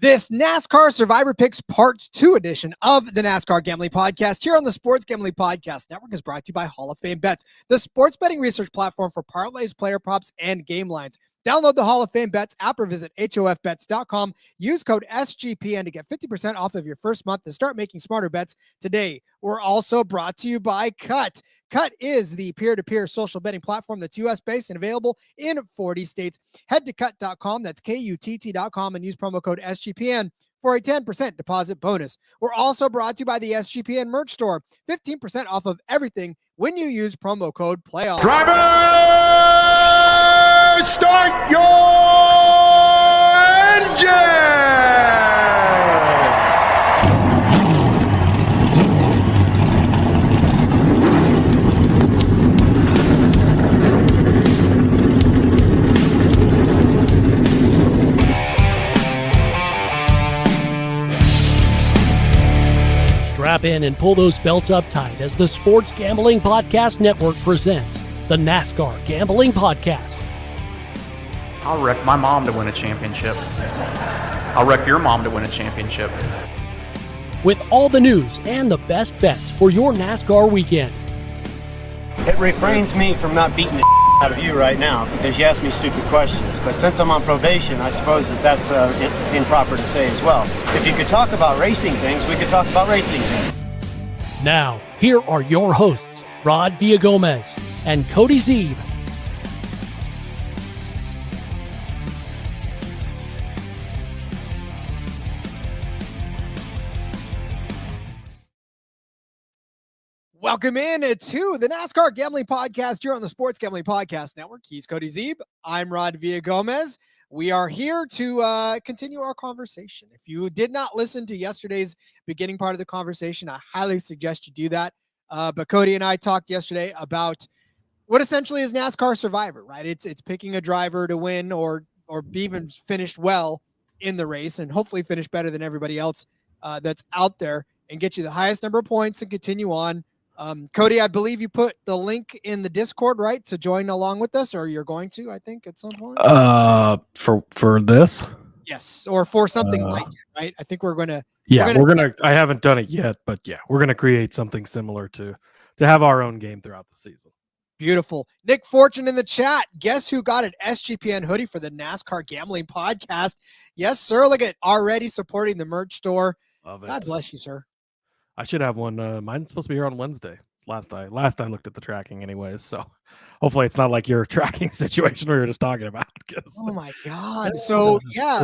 This NASCAR Survivor Picks Part 2 edition of the NASCAR Gambling Podcast here on the Sports Gambling Podcast Network is brought to you by Hall of Fame Bets, the sports betting research platform for parlays, player props, and game lines. Download the Hall of Fame Bets app or visit hofbets.com. Use code SGPN to get 50% off of your first month to start making smarter bets today. We're also brought to you by KUTT. KUTT is the peer-to-peer social betting platform that's US-based and available in 40 states. Head to KUTT.com, that's KUTT.com, and use promo code SGPN for a 10% deposit bonus. We're also brought to you by the SGPN merch store. 15% off of everything when you use promo code PLAYOFF. Driver, start your engine! Strap in and pull those belts up tight as the Sports Gambling Podcast Network presents the NASCAR Gambling Podcast. I'll wreck my mom to win a championship. I'll wreck your mom to win a championship. With all the news and the best bets for your NASCAR weekend. It refrains me from not beating the out of you right now because you ask me stupid questions. But since I'm on probation, I suppose that's improper to say as well. If you could talk about racing things, we could talk about racing things. Now, here are your hosts, Rod Villagomez and Cody Zeeb. Welcome in to the NASCAR Gambling Podcast here on the Sports Gambling Podcast Network. He's Cody Zeeb. I'm Rod Villagomez. We are here to continue our conversation. If you did not listen to yesterday's beginning part of the conversation, I highly suggest you do that. But Cody and I talked yesterday about what essentially is NASCAR Survivor, right? It's picking a driver to win or be even finished well in the race and hopefully finish better than everybody else that's out there and get you the highest number of points and continue on. Cody, I believe you put the link in the Discord, right, to join along with us, or you're going to, I think, at some point. For this, yes, or for something like it, right? I think we're gonna. Yeah, I haven't done it yet, but yeah, we're gonna create something similar to have our own game throughout the season. Beautiful. Nick Fortune in the chat. Guess who got an SGPN hoodie for the NASCAR Gambling Podcast? Yes, sir. Look at already supporting the merch store. Love it. God bless you, sir. I should have one. Mine's supposed to be here on Wednesday. Last I looked at the tracking anyways. So hopefully it's not like your tracking situation we were just talking about. Oh my God. So yeah.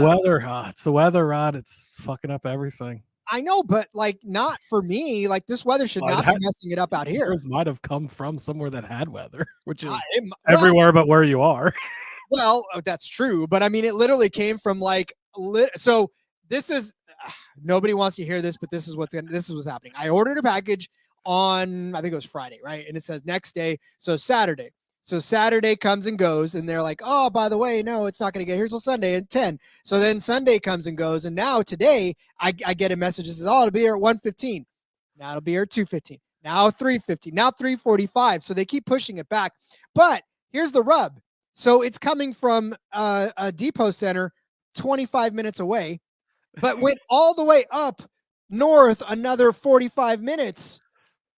It's the weather, Rod. It's fucking up everything. I know, but like not for me. Like this weather should not be messing it up out here. Yours might have come from somewhere that had weather, which is everywhere but where you are. Well, that's true. But I mean, it literally came from like, so this is, nobody wants to hear this, but this is what's happening. I ordered a package on, I think it was Friday, right? And it says next day. So Saturday. So Saturday comes and goes, and they're like, oh, by the way, no, it's not going to get here till Sunday at 10. So then Sunday comes and goes. And now today I get a message that says, oh, it'll be here at 1:15. Now it'll be here at 2:15. Now 3:50. Now 3:45. So they keep pushing it back. But here's the rub. So it's coming from a depot center 25 minutes away, but went all the way up north another 45 minutes,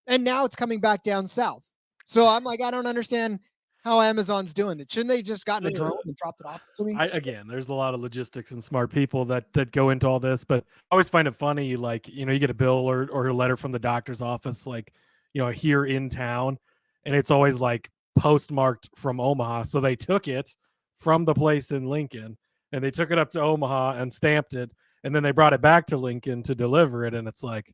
and now it's coming back down south. So I'm like, I don't understand how Amazon's doing it. Shouldn't they just gotten a drone and dropped it off to me? Again, there's a lot of logistics and smart people that go into all this, but I always find it funny, like, you get a bill or a letter from the doctor's office, like, here in town, and it's always like postmarked from Omaha. So they took it from the place in Lincoln, and they took it up to Omaha and stamped it, and then they brought it back to Lincoln to deliver it, and it's like,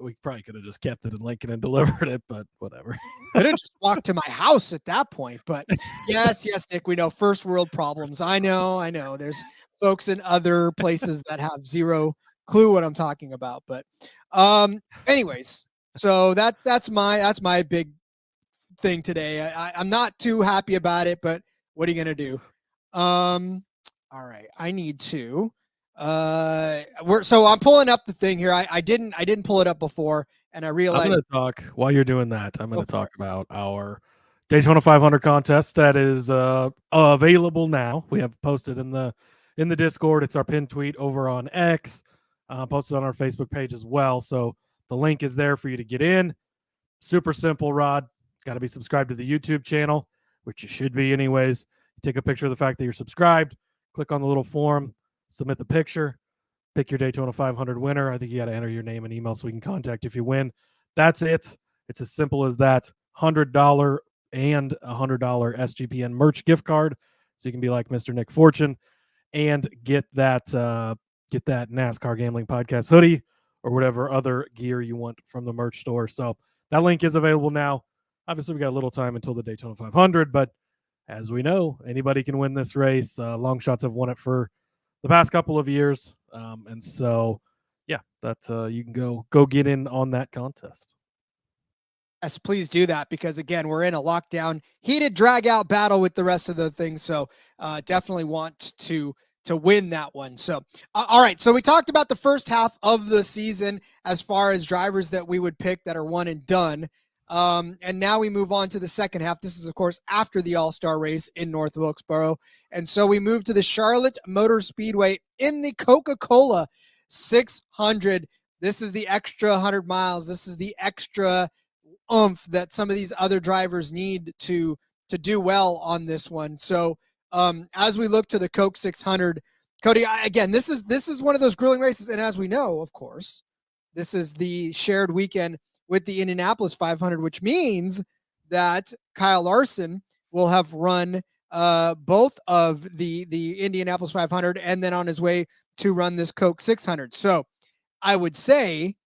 we probably could have just kept it in Lincoln and delivered it, but whatever. I didn't just walk to my house at that point, but yes, Nick, we know first world problems. I know. There's folks in other places that have zero clue what I'm talking about, but anyways, so that's my big thing today. I'm not too happy about it, but what are you gonna do? All right, I need to. So I'm pulling up the thing here. I didn't pull it up before, and I realized. I'm going to talk while you're doing that. I'm going to talk about our Daytona 500 contest that is available now. We have posted in the in the Discord. It's our pinned tweet over on X, posted on our Facebook page as well. So the link is there for you to get in. Super simple, Rod. Got to be subscribed to the YouTube channel, which you should be anyways. You take a picture of the fact that you're subscribed, click on the little form, submit the picture, pick your Daytona 500 winner. I think you got to enter your name and email so we can contact you if you win. That's it. It's as simple as that. $100 and $100 SGPN merch gift card, so you can be like Mr. Nick Fortune and get that NASCAR Gambling Podcast hoodie or whatever other gear you want from the merch store. So that link is available now. Obviously, we got a little time until the Daytona 500, but as we know, anybody can win this race. Long shots have won it for the past couple of years, and so yeah, that's you can go get in on that contest. Yes, please do that, because again, we're in a lockdown, heated drag out battle with the rest of the things. So definitely want to win that one. So, all right. So we talked about the first half of the season as far as drivers that we would pick that are one and done. And now we move on to the second half. This is, of course, after the All-Star race in North Wilkesboro. And so we move to the Charlotte Motor Speedway in the Coca-Cola 600. This is the extra 100 miles. This is the extra oomph that some of these other drivers need to do well on this one. So as we look to the Coke 600, Cody, again, this is one of those grueling races. And as we know, of course, this is the shared weekend with the Indianapolis 500, which means that Kyle Larson will have run both of the Indianapolis 500 and then on his way to run this Coke 600. So I would say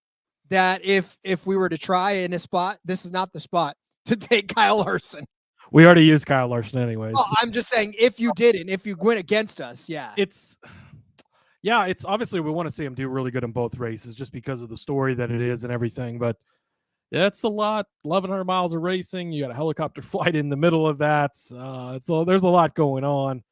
that if we were to try in a spot, this is not the spot to take Kyle Larson. We already used Kyle Larson anyways. Oh, I'm just saying, if you didn't, if you went against us, it's obviously we want to see him do really good in both races just because of the story that it is and everything. But yeah, it's a lot, 1,100 miles of racing. You got a helicopter flight in the middle of that. So there's a lot going on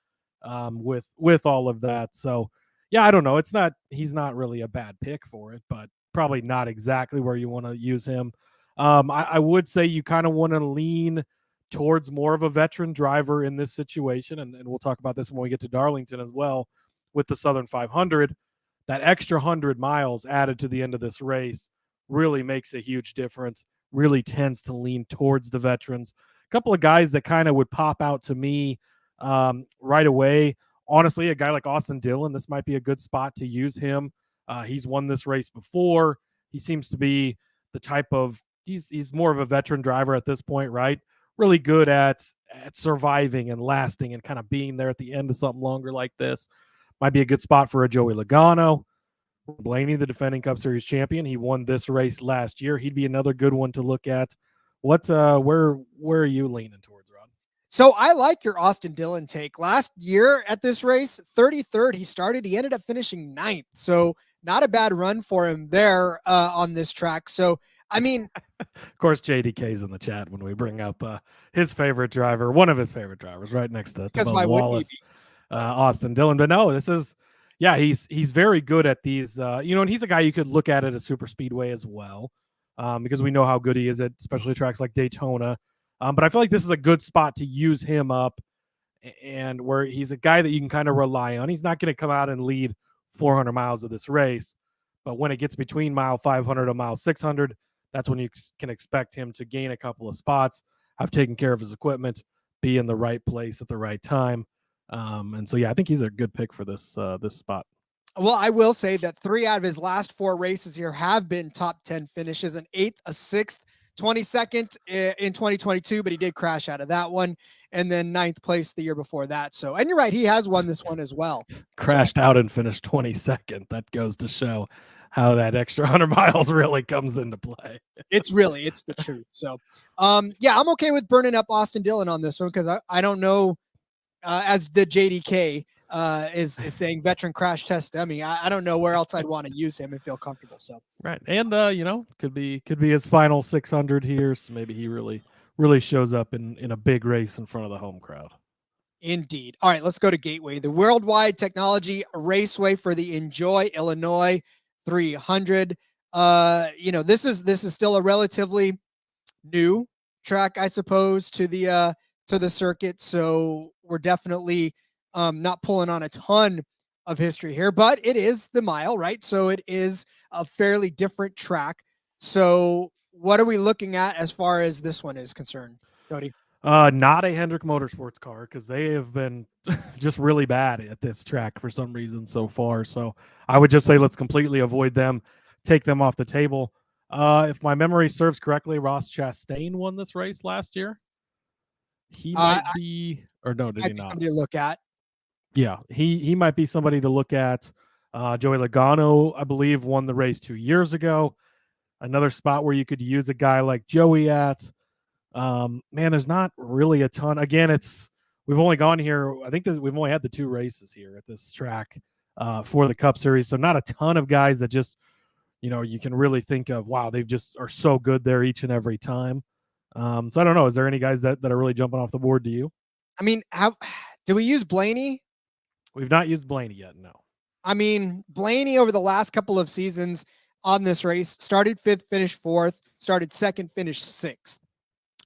with all of that. So yeah, I don't know. He's not really a bad pick for it, but probably not exactly where you want to use him. I would say you kind of want to lean towards more of a veteran driver in this situation. And we'll talk about this when we get to Darlington as well with the Southern 500. That extra 100 miles added to the end of this race really makes a huge difference, really tends to lean towards the veterans. A couple of guys that kind of would pop out to me right away. Honestly, a guy like Austin Dillon, this might be a good spot to use him. He's won this race before. He seems to be the type of, he's more of a veteran driver at this point, right? Really good at surviving and lasting and kind of being there at the end of something longer like this. Might be a good spot for a Joey Logano. Blaney, the defending Cup Series champion, he won this race last year. He'd be another good one to look at. Where are you leaning towards, Rod? So I like your Austin Dillon take. Last year at this race, 33rd he started. He ended up finishing 9th. So not a bad run for him there on this track. So, I mean, of course, JDK's in the chat when we bring up his favorite driver, one of his favorite drivers, right next to Bubba Wallace, Austin Dillon. But no, this is, yeah, he's very good at these, and he's a guy you could look at a super speedway as well, because we know how good he is at especially tracks like Daytona. But I feel like this is a good spot to use him up, and where he's a guy that you can kind of rely on. He's not going to come out and lead 400 miles of this race, but when it gets between mile 500 and mile 600, that's when you can expect him to gain a couple of spots, have taken care of his equipment, be in the right place at the right time. And so, yeah, I think he's a good pick for this spot. Well, I will say that 3 out of his last 4 races here have been top 10 finishes, an 8th, a 6th, 22nd in 2022, but he did crash out of that one, and then 9th place the year before that. So, and you're right, he has won this one as well. Crashed out and finished 22nd. That goes to show how that extra 100 miles really comes into play. It's the truth. So, yeah, I'm okay with burning up Austin Dillon on this one, because I don't know, as the JDK is saying, veteran crash test dummy. I don't know where else I'd want to use him and feel comfortable. So right, and could be his final 600 here. So maybe he really shows up in a big race in front of the home crowd. Indeed. All right, let's go to Gateway, the Worldwide Technology Raceway for the Enjoy Illinois 300. This is still a relatively new track, I suppose, to the circuit. So we're definitely not pulling on a ton of history here, but it is the mile, right? So it is a fairly different track. So what are we looking at as far as this one is concerned, Cody? Not a Hendrick Motorsports car, because they have been just really bad at this track for some reason so far. So I would just say let's completely avoid them, take them off the table. If my memory serves correctly, Ross Chastain won this race last year. He might be, or no, did he not? Somebody to look at. Yeah, he might be somebody to look at. Joey Logano, I believe, won the race 2 years ago. Another spot where you could use a guy like Joey at. Man, there's not really a ton. Again, we've only gone here. I think we've only had the 2 races here at this track for the Cup Series, so not a ton of guys that just you can really think of. Wow, they just are so good there each and every time. So I don't know. Is there any guys that are really jumping off the board to you? I mean, how do we use Blaney? We've not used Blaney yet. No. I mean, Blaney over the last couple of seasons on this race started 5th, finished 4th, started 2nd, finished 6th.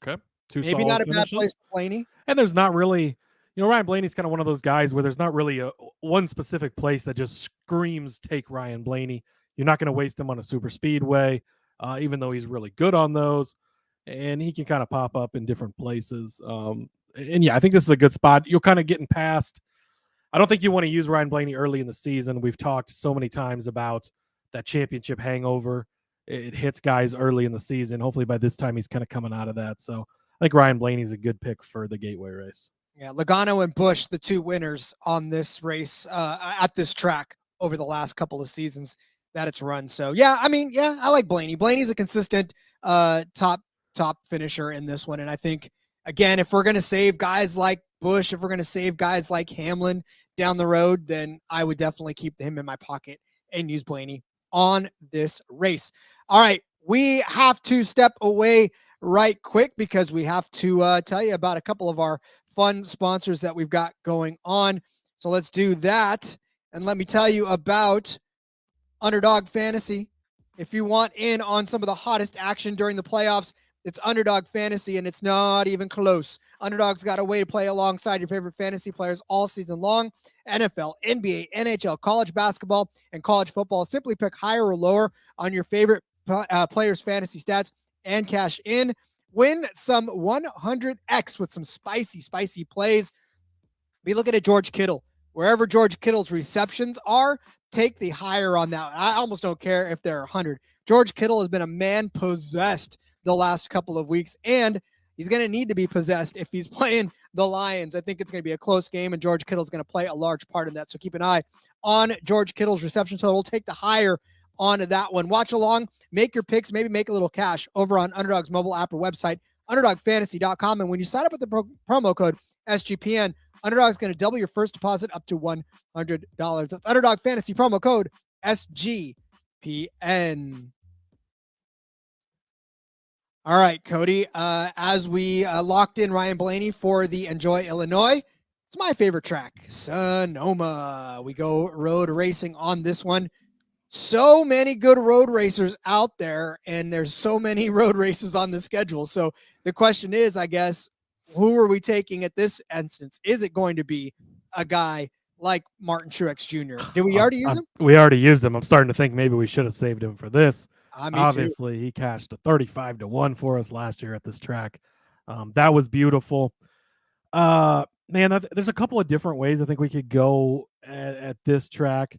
Okay. 2 Maybe not a bad place for Blaney. And there's not really, Ryan Blaney's kind of one of those guys where there's not really one specific place that just screams take Ryan Blaney. You're not going to waste him on a super speedway, even though he's really good on those. And he can kind of pop up in different places. And yeah, I think this is a good spot. You're kind of getting past. I don't think you want to use Ryan Blaney early in the season. We've talked so many times about that championship hangover. It hits guys early in the season. Hopefully by this time he's kind of coming out of that. So I think Ryan Blaney's a good pick for the Gateway race. Yeah, Logano and Busch, the 2 winners on this race at this track over the last couple of seasons that it's run. So I like Blaney. Blaney's a consistent top finisher in this one. And I think, again, if we're going to save guys like Busch, if we're going to save guys like Hamlin down the road, then I would definitely keep him in my pocket and use Blaney on this race. All right, we have to step away right quick because we have to tell you about a couple of our fun sponsors that we've got going on. So let's do that. And let me tell you about Underdog Fantasy. If you want in on some of the hottest action during the playoffs, it's Underdog Fantasy, and it's not even close. Underdog's got a way to play alongside your favorite fantasy players all season long. NFL, NBA, NHL, college basketball, and college football. Simply pick higher or lower on your favorite players' fantasy stats and cash in. Win some 100x with some spicy plays. Be looking at George Kittle. Wherever George Kittle's receptions are, take the higher on that. I almost don't care if they're 100. George Kittle has been a man possessed the last couple of weeks, and he's going to need to be possessed if he's playing the Lions. I think it's going to be a close game, and George Kittle's going to play a large part in that. So keep an eye on George Kittle's reception total. Take the higher on that one. Watch along, make your picks, maybe make a little cash over on Underdog's mobile app or website, underdogfantasy.com. And when you sign up with the promo code SGPN, Underdog's going to double your first deposit up to $100. That's Underdog Fantasy promo code SGPN. All right, Cody, as we locked in Ryan Blaney for the Enjoy Illinois, it's my favorite track, Sonoma. We go road racing on this one. So many good road racers out there, and there's so many road races on the schedule. So the question is, I guess, who are we taking at this instance? Is it going to be a guy like Martin Truex Jr.? Did we already use him? We already used him. I'm starting to think maybe we should have saved him for this. Obviously, he cashed a 35-1 for us last year at this track. That was beautiful. Man, there's a couple of different ways I think we could go at this track.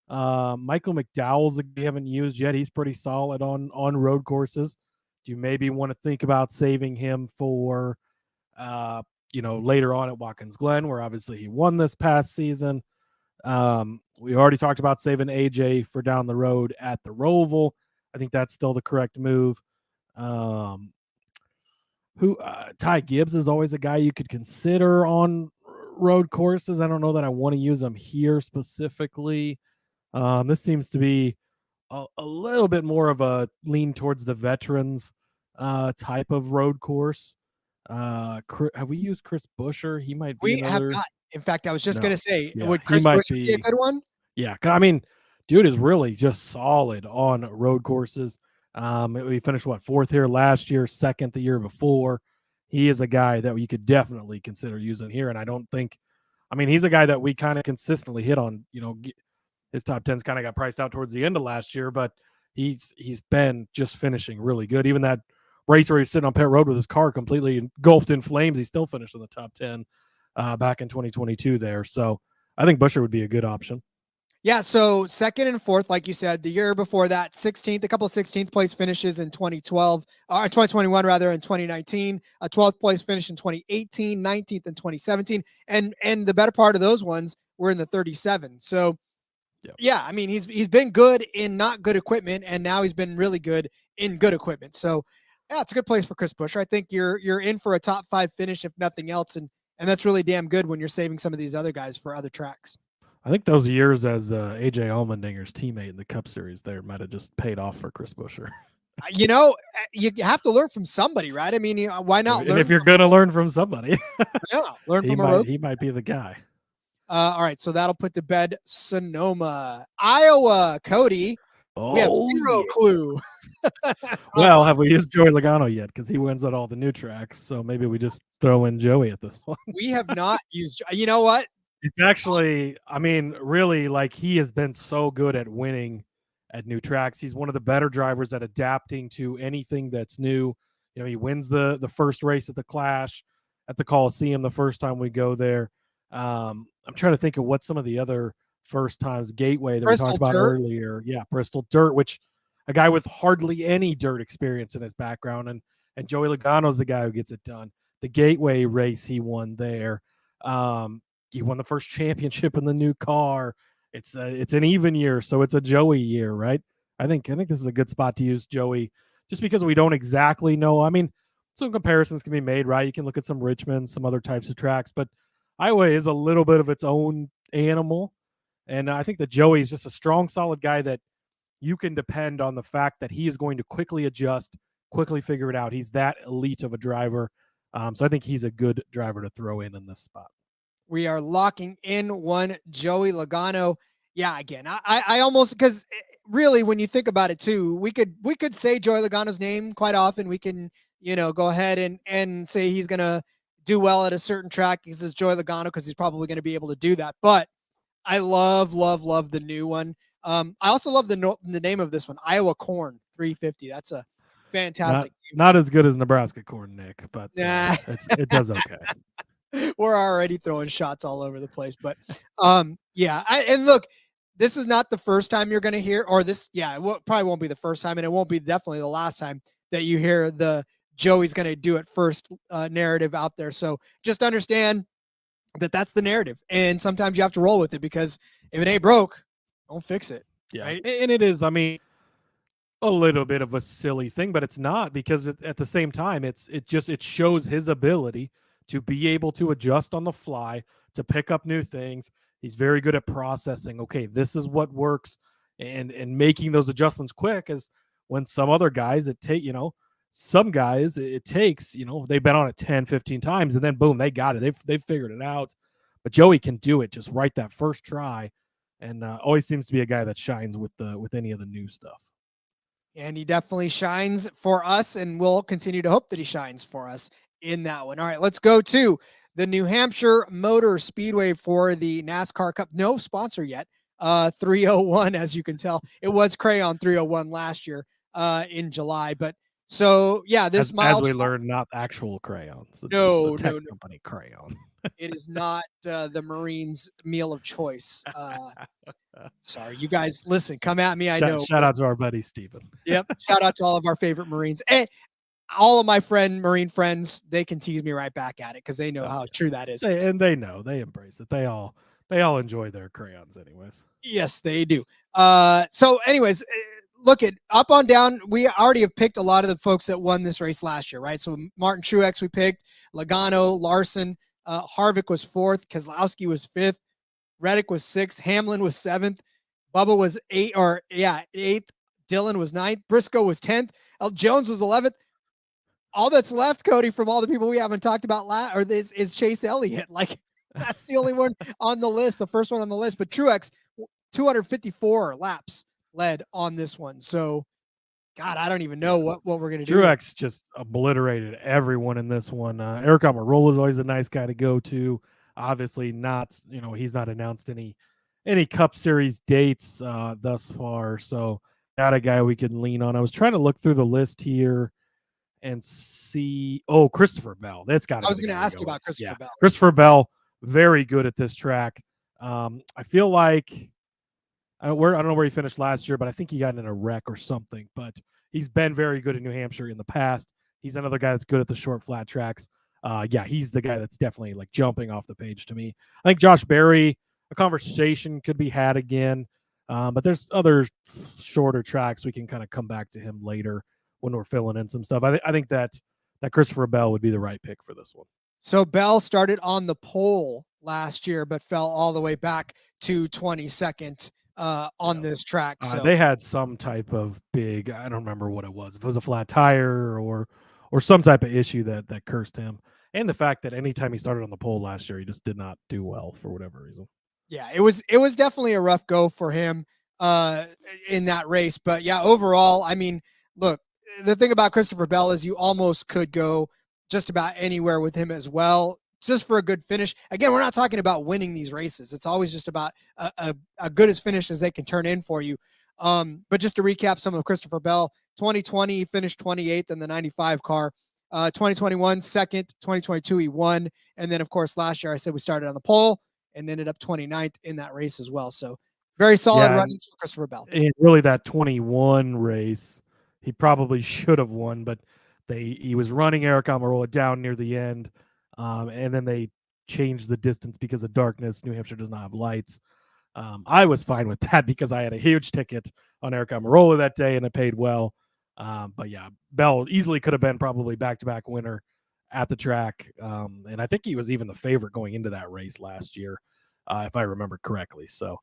Michael McDowell's we haven't used yet. He's pretty solid on road courses. Do you maybe want to think about saving him for later on at Watkins Glen, where obviously he won this past season? We already talked about saving AJ for down the road at the Roval. I think that's still the correct move. Ty Gibbs is always a guy you could consider on road courses. I don't know that I want to use him here specifically. This seems to be a little bit more of a lean towards the veterans type of road course. Have we used Chris Buescher? He might be have not. In fact, I was just going to say, would Chris Buescher be a good one? Yeah, I mean, dude is really just solid on road courses. We finished, 4th here last year, 2nd the year before. He is a guy that you could definitely consider using here, and I don't think I mean, he's a guy that we kind of consistently hit on. His top 10s kind of got priced out towards the end of last year, but he's been just finishing really good. Even that race where he's sitting on pit road with his car completely engulfed in flames, he still finished in the top 10 back in 2022 there. So I think Buescher would be a good option. Yeah, so second and fourth, like you said, the year before that, 16th, a couple of 16th place finishes in 2021 rather, in 2019, a 12th place finish in 2018, 19th in 2017, and the better part of those ones were in the 37. So, yeah, I mean, he's been good in not good equipment, and now he's been really good in good equipment. So, yeah, it's a good place for Chris Buescher. I think you're in for a top 5 finish if nothing else, and that's really damn good when you're saving some of these other guys for other tracks. I think those years as AJ Allmendinger's teammate in the Cup Series there might have just paid off for Chris Buescher. You have to learn from somebody, right? I mean, why not? And if you're going to learn from somebody, learn from a road. He might be the guy. All right, so that'll put to bed Sonoma, Iowa. Cody, we have zero clue. Well, have we used Joey Logano yet? Because he wins at all the new tracks. So maybe we just throw in Joey at this one. We have not used. You know what? It's actually, I mean, really, like, he has been so good at winning at new tracks. He's one of the better drivers at adapting to anything that's new. He wins the first race at the Clash at the Coliseum the first time we go there. I'm trying to think of what some of the other first times. Gateway that we talked about earlier. Yeah, Bristol Dirt, which a guy with hardly any dirt experience in his background. And Joey Logano's the guy who gets it done. The Gateway race he won there. He won the first championship in the new car. It's an even year, so it's a Joey year, right? I think this is a good spot to use Joey, just because we don't exactly know. I mean, some comparisons can be made, right? You can look at some Richmond, some other types of tracks, but Iowa is a little bit of its own animal, and I think that Joey is just a strong, solid guy that you can depend on the fact that he is going to quickly adjust, quickly figure it out. He's that elite of a driver, so I think he's a good driver to throw in this spot. We are locking in one Joey Logano. Yeah, again, I almost, because really when you think about it too, we could say Joey Logano's name quite often. We can, go ahead and say he's going to do well at a certain track because it's Joey Logano, because he's probably going to be able to do that. But I love the new one. I also love the name of this one, Iowa Corn 350. That's a fantastic. Not as good as Nebraska Corn, Nick, but it does okay. We're already throwing shots all over the place, but yeah. And look, this is not the first time you're going to hear, or this, probably won't be the first time, and it won't be definitely the last time that you hear the Joey's going to do it first narrative out there. So just understand that that's the narrative, and sometimes you have to roll with it, because if it ain't broke, don't fix it. Yeah, right? And it is, I mean, a little bit of a silly thing, but it's not, because at the same time, it shows his ability to be able to adjust on the fly, to pick up new things. He's very good at processing. Okay, this is what works, and making those adjustments quick. As when some other guys, some guys it takes, they've been on it 10, 15 times, and then boom, they got it. They've figured it out. But Joey can do it just right that first try, and always seems to be a guy that shines with any of the new stuff. And he definitely shines for us, and we'll continue to hope that he shines for us in that one. All right, let's go to the New Hampshire Motor Speedway for the NASCAR Cup. No sponsor yet. 301, as you can tell. It was Crayon 301 last year in July. But so, yeah, this as we learned, not actual crayons. No, the tech company Crayon. It is not the Marines' meal of choice. Sorry, you guys, listen, come at me. I know. Shout out to our buddy Steven. Yep. Shout out to all of our favorite Marines. And all of my Marine friends, they can tease me right back at it, because they know how true that is. And they know, they embrace it. They all enjoy their crayons anyways. Yes, they do. So anyways, look at up on down. We already have picked a lot of the folks that won this race last year, right? So Martin Truex, we picked Logano, Larson, Harvick was 4th, Keselowski was 5th, Reddick was 6th, Hamlin was 7th, Bubba was 8th, Dillon was 9th, Briscoe was 10th, Jones was 11th. All that's left, Cody, from all the people we haven't talked about is Chase Elliott. Like, that's the only one on the list, the first one on the list. But Truex, 254 laps led on this one. So, God, I don't even know what we're going to do. Truex just obliterated everyone in this one. Eric Almirola is always a nice guy to go to. Obviously not, he's not announced any Cup Series dates thus far, so not a guy we can lean on. I was trying to look through the list here and see. Oh, Christopher Bell. That's got to be. I was going to ask you about Christopher Bell. Christopher Bell, very good at this track. I feel like I don't know where he finished last year, but I think he got in a wreck or something. But he's been very good in New Hampshire in the past. He's another guy that's good at the short flat tracks. He's the guy that's definitely like jumping off the page to me. I think Josh Berry, a conversation could be had again, but there's other shorter tracks we can kind of come back to him later when we're filling in some stuff. I think that Christopher Bell would be the right pick for this one. So Bell started on the pole last year, but fell all the way back to 22nd on this track. So they had some type of big, I don't remember what it was. If it was a flat tire or some type of issue that cursed him. And the fact that anytime he started on the pole last year, he just did not do well for whatever reason. Yeah, it was definitely a rough go for him in that race. But yeah, overall, I mean, look, the thing about Christopher Bell is you almost could go just about anywhere with him as well, just for a good finish. Again, we're not talking about winning these races. It's always just about a good as finish as they can turn in for you. But just to recap some of Christopher Bell, 2020, he finished 28th in the 95 car. 2021, second. 2022, he won. And then, of course, last year, I said we started on the pole and ended up 29th in that race as well. So very solid runnings for Christopher Bell. And really that 21 race, he probably should have won, but he was running Eric Almirola down near the end. And then they changed the distance because of darkness. New Hampshire does not have lights. I was fine with that because I had a huge ticket on Eric Almirola that day and it paid well. But yeah, Bell easily could have been probably back-to-back winner at the track. And I think he was even the favorite going into that race last year, if I remember correctly. So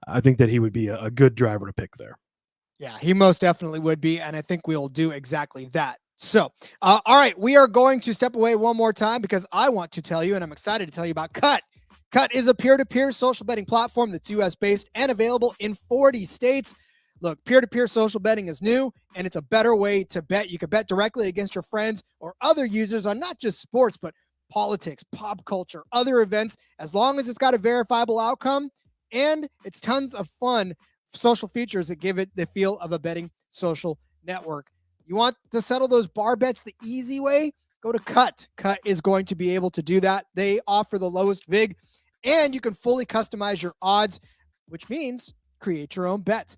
I think that he would be a good driver to pick there. Yeah, he most definitely would be. And I think we'll do exactly that. So, all right, we are going to step away one more time because I want to tell you, and I'm excited to tell you about KUTT. KUTT is a peer-to-peer social betting platform that's US-based and available in 40 states. Look, peer-to-peer social betting is new, and it's a better way to bet. You can bet directly against your friends or other users on not just sports, but politics, pop culture, other events, as long as it's got a verifiable outcome, and it's tons of fun social features that give it the feel of a betting social network. You want to settle those bar bets the easy way? Go to KUTT. KUTT is going to be able to do that. They offer the lowest VIG, and you can fully customize your odds, which means create your own bets.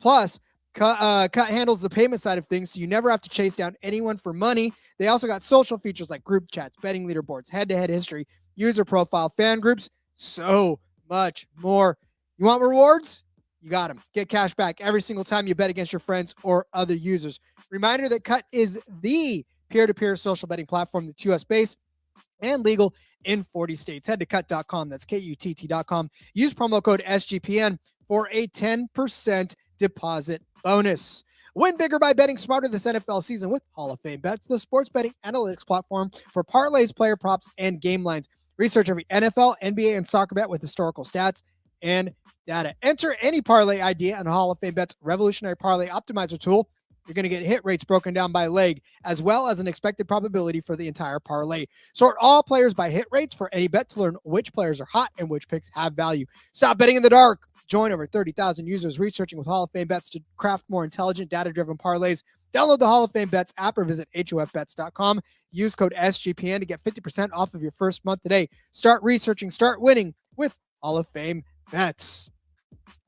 Plus, KUTT handles the payment side of things, so you never have to chase down anyone for money. They also got social features like group chats, betting leaderboards, head-to-head history, user profile, fan groups, so much more. You want rewards? You got them. Get cash back every single time you bet against your friends or other users. Reminder that KUTT is the peer-to-peer social betting platform that's US-based and legal in 40 states. Head to KUTT.com. That's KUTT.com. Use promo code SGPN for a 10% deposit bonus. Win bigger by betting smarter this NFL season with Hall of Fame Bets, the sports betting analytics platform for parlays, player props, and game lines. Research every NFL, NBA, and soccer bet with historical stats and data. Enter any parlay idea on Hall of Fame Bet's revolutionary parlay optimizer tool. You're going to get hit rates broken down by leg, as well as an expected probability for the entire parlay. Sort all players by hit rates for any bet to learn which players are hot and which picks have value. Stop betting in the dark. Join over 30,000 users researching with Hall of Fame Bets to craft more intelligent, data-driven parlays. Download the Hall of Fame Bets app or visit HOFBets.com. Use code SGPN to get 50% off of your first month today. Start researching, start winning with Hall of Fame Bets.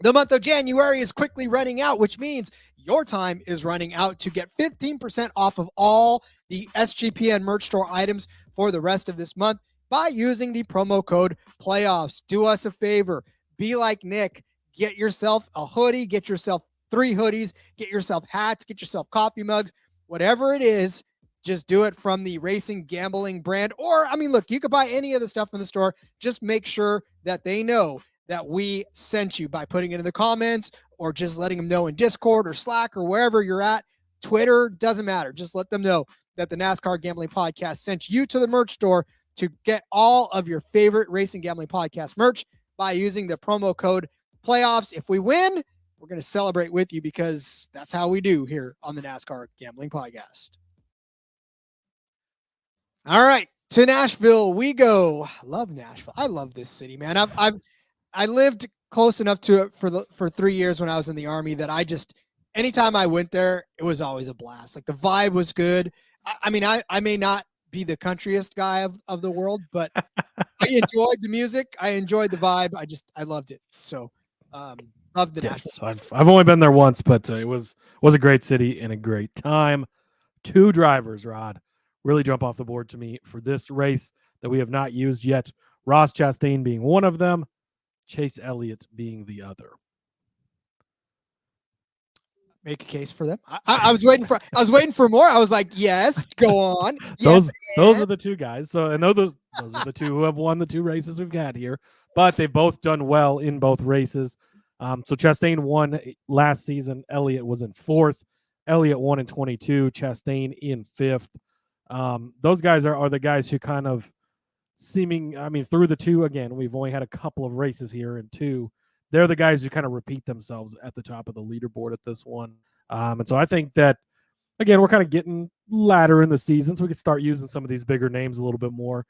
The month of January is quickly running out, which means your time is running out to get 15% off of all the SGPN merch store items for the rest of this month by using the promo code PLAYOFFS. Do us a favor. Be like Nick. Get yourself a hoodie. Get yourself 3 hoodies. Get yourself hats. Get yourself coffee mugs. Whatever it is, just do it from the Racing Gambling brand. Or, I mean, look, you could buy any of the stuff in the store. Just make sure that they know that we sent you by putting it in the comments or just letting them know in Discord or Slack or wherever you're at. Twitter, doesn't matter. Just let them know that the NASCAR Gambling Podcast sent you to the merch store to get all of your favorite Racing Gambling Podcast merch by using the promo code PLAYOFFS. If we win, we're going to celebrate with you because that's how we do here on the NASCAR Gambling Podcast. All right. To Nashville we go. Love Nashville. I love this city, man. I lived close enough to it for 3 years when I was in the Army that anytime I went there, it was always a blast. Like the vibe was good. I mean, I may not be the countryest guy of the world, but I enjoyed the music. I enjoyed the vibe. I loved it. So, loved the Nashville. I've only been there once, but it was a great city and a great time. 2 drivers, Rod, really jump off the board to me for this race that we have not used yet. Ross Chastain being one of them, Chase Elliott being the other. Make a case for them. I was waiting for more. I was like, yes, go on. Those yes, are the 2 guys. So, and those are the 2 who have won the 2 races we've got here, but they've both done well in both races. So Chastain won last season. Elliott was in 4th. Elliott won in 22. Chastain in 5th. Those guys are the guys who kind of through the 2, again, we've only had a couple of races here and 2. They're the guys who kind of repeat themselves at the top of the leaderboard at this one. And so I think that, again, we're kind of getting later in the season, so we can start using some of these bigger names a little bit more.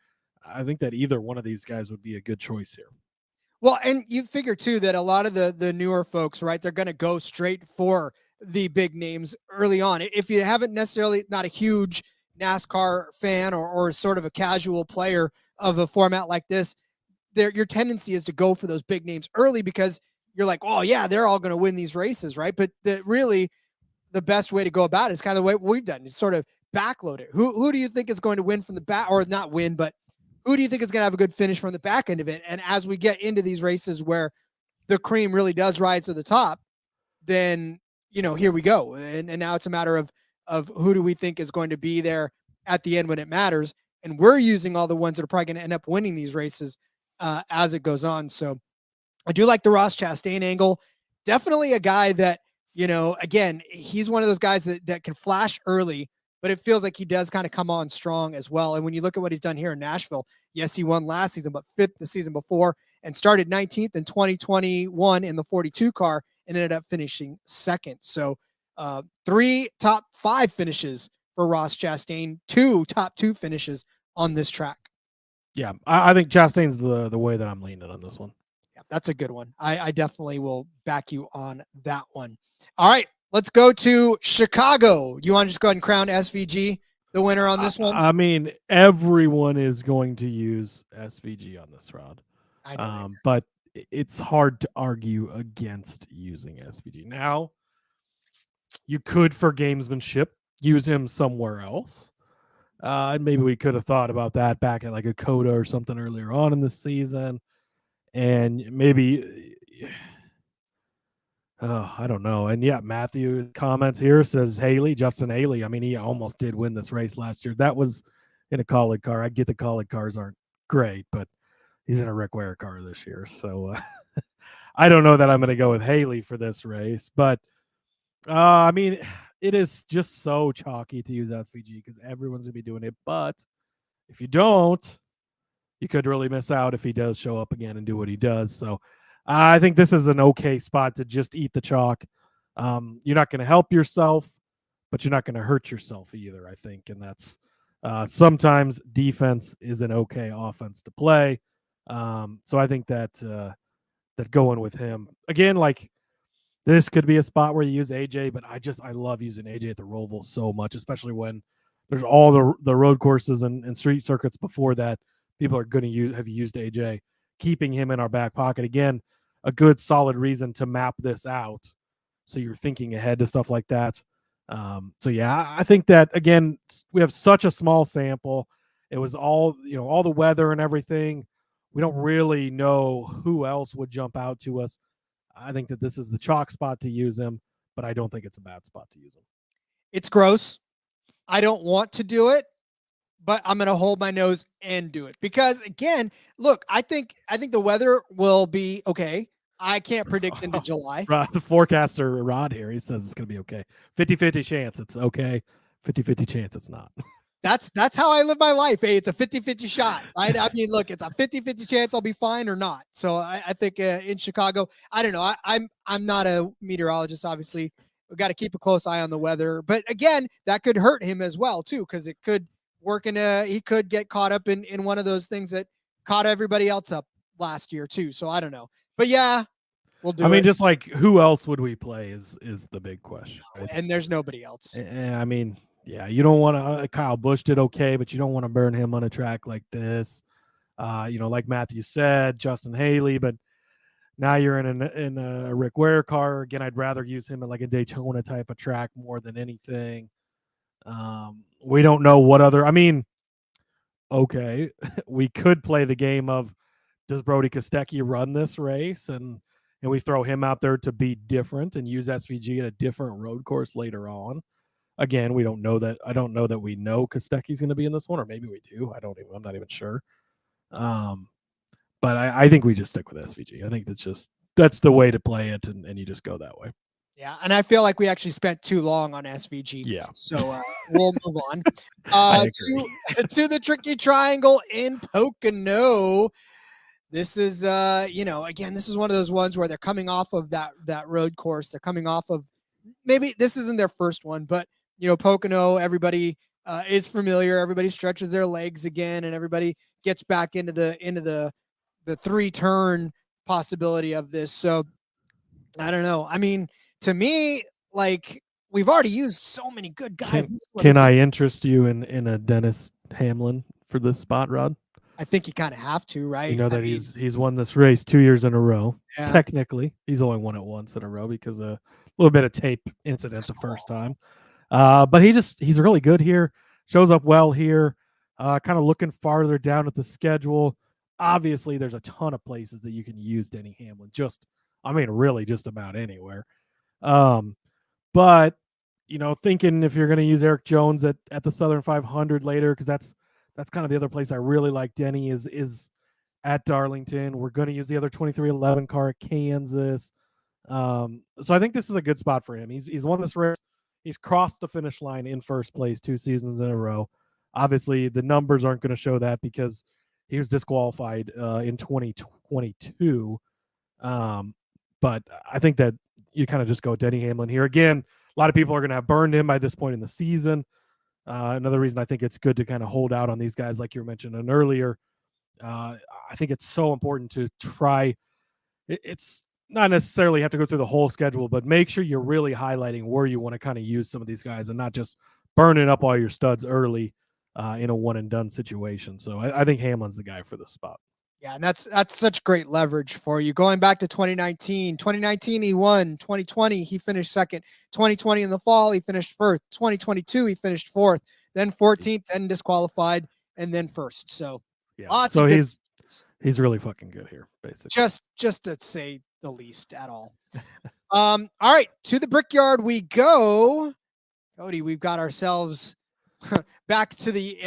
I think that either one of these guys would be a good choice here. Well, and you figure too that a lot of the newer folks, right, they're going to go straight for the big names early on. If you haven't necessarily not a huge NASCAR fan or sort of a casual player of a format like this, your tendency is to go for those big names early because you're like, oh yeah, they're all going to win these races, right? But really the best way to go about it is kind of the way we've done. It's sort of backload it. Who do you think is going to win from the back, or not win, but who do you think is going to have a good finish from the back end of it? And as we get into these races where the cream really does rise to the top, then, here we go. And now it's a matter of who do we think is going to be there at the end when it matters. And we're using all the ones that are probably going to end up winning these races as it goes on. So I do like the Ross Chastain angle. Definitely a guy that, again, he's one of those guys that can flash early, but it feels like he does kind of come on strong as well. And when you look at what he's done here in Nashville, yes, he won last season, but 5th the season before, and started 19th in 2021 in the 42 car and ended up finishing 2nd. So 3 top 5 finishes for Ross Chastain, 2 top 2 finishes on this track. Yeah, I think Chastain's the way that I'm leaning on this one. Yeah, that's a good one. I definitely will back you on that one. All right, let's go to Chicago. You want to just go ahead and crown SVG the winner on this one? I mean, everyone is going to use SVG on this round. I know but it's hard to argue against using SVG. Now, you could, for gamesmanship, use him somewhere else. And maybe we could have thought about that back at like a KUTT or something earlier on in the season. And maybe, I don't know. And yeah, Matthew comments here says Justin Haley. I mean, he almost did win this race last year. That was in a Kaulig car. I get the Kaulig cars aren't great, but he's in a Rick Ware car this year. So I don't know that I'm going to go with Haley for this race. But, I mean, it is just so chalky to use SVG because everyone's going to be doing it. But if you don't, you could really miss out if he does show up again and do what he does. So I think this is an okay spot to just eat the chalk. You're not going to help yourself, but you're not going to hurt yourself either, I think. And that's sometimes defense is an okay offense to play. So I think that going with him, again, like, this could be a spot where you use AJ, but I love using AJ at the Roval so much, especially when there's all the road courses and street circuits before that. People are going to have used AJ. Keeping him in our back pocket, again, a good solid reason to map this out. So you're thinking ahead to stuff like that. So yeah, I think that, again, we have such a small sample. It was all the weather and everything. We don't really know who else would jump out to us. I think that this is the chalk spot to use him, but I don't think it's a bad spot to use him. it's gross. I don't want to do it, but I'm going to hold my nose and do it because, again, look, I think the weather will be okay. I can't predict into July. The forecaster, Rod, here, he says it's going to be okay. 50-50 chance it's okay. 50-50 chance it's not. That's how I live my life. Hey, it's a 50-50 shot, right? I mean, look, it's a 50-50 chance I'll be fine or not. So I think in Chicago, I don't know. I'm not a meteorologist, obviously. We've got to keep a close eye on the weather. But again, that could hurt him as well, too, because it could he could get caught up in one of those things that caught everybody else up last year too. So I don't know, but yeah, we'll do it. I mean, just like who else would we play is the big question. Right? And there's nobody else. I mean, yeah, you don't want to. Kyle Busch did okay, but you don't want to burn him on a track like this. Like Matthew said, Justin Haley, but now you're in a Rick Ware car again. I'd rather use him in like a Daytona type of track more than anything. We don't know what other. I mean, okay, we could play the game of does Brody Kostecki run this race and we throw him out there to be different and use SVG at a different road course later on. Again, we don't know that. I don't know that we know Kostecki's going to be in this one, or maybe we do. I'm not even sure. But I think we just stick with SVG. I think that's the way to play it, and you just go that way. Yeah, and I feel like we actually spent too long on SVG. Yeah. So we'll move on to the Tricky Triangle in Pocono. This is, again, this is one of those ones where they're coming off of that road course. They're coming off of, maybe this isn't their first one, but, Pocono, everybody is familiar. Everybody stretches their legs again, and everybody gets back into the 3-turn possibility of this. So I don't know. I mean, to me, like, we've already used so many good guys. Can I interest you in a Dennis Hamlin for this spot, Rod? I think you kind of have to, right? You know that he's won this race 2 years in a row. Yeah. Technically, he's only won it once in a row because a little bit of tape incident the first time. But he's really good here. Shows up well here. Kind of looking farther down at the schedule. Obviously, there's a ton of places that you can use Denny Hamlin. Really just about anywhere. But thinking if you're going to use Eric Jones at the Southern 500 later, because that's kind of the other place I really like Denny is at Darlington. We're going to use the other 2311 car at Kansas. So I think this is a good spot for him. He's won this race. He's crossed the finish line in first place 2 seasons in a row. Obviously, the numbers aren't going to show that because he was disqualified in 2022. But I think that you kind of just go Denny Hamlin here. Again, a lot of people are going to have burned him by this point in the season. Another reason I think it's good to kind of hold out on these guys, like you were mentioning earlier. I think it's so important to try. It's not necessarily have to go through the whole schedule, but make sure you're really highlighting where you want to kind of use some of these guys and not just burning up all your studs early in a one and done situation. So I think Hamlin's the guy for this spot. Yeah, and that's such great leverage for you. Going back to 2019 he won. 2020 he finished second. 2020 in the fall he finished first. 2022 he finished fourth. Then 14th, then disqualified, and then first. So yeah, lots so of he's really fucking good here, basically. Just to say the least at all. All right, to the Brickyard we go. Cody, we've got ourselves back to the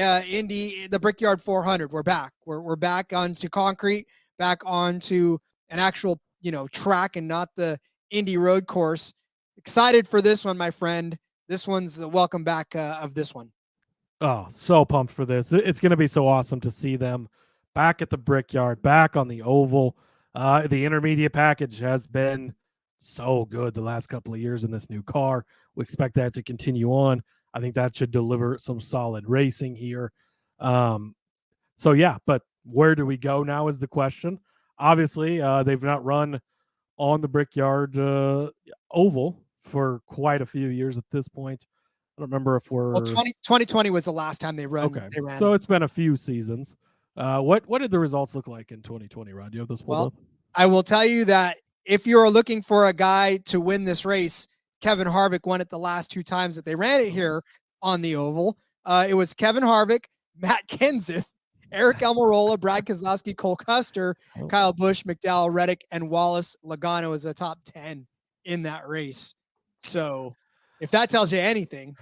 the Brickyard 400. We're back. We're back onto concrete, back onto an actual track and not the Indy road course. Excited for this one, my friend. This one's the welcome back of this one. Oh, so pumped for this. It's going to be so awesome to see them back at the Brickyard, back on the oval. The intermediate package has been so good the last couple of years in this new car. We expect that to continue on. I think that should deliver some solid racing here. So yeah, but where do we go now is the question. Obviously, they've not run on the Brickyard oval for quite a few years at this point. I don't remember if we're 2020 was the last time they ran. Okay, they ran. So it's been a few seasons. What did the results look like in 2020, Rod? Do you have this pulled up? I will tell you that if you're looking for a guy to win this race, Kevin Harvick won it the last 2 times that they ran it here on the oval. It was Kevin Harvick, Matt Kenseth, Eric Almirola, Brad Keselowski, Cole Custer, Kyle Busch, McDowell, Reddick, and Wallace Logano as a top 10 in that race. So if that tells you anything.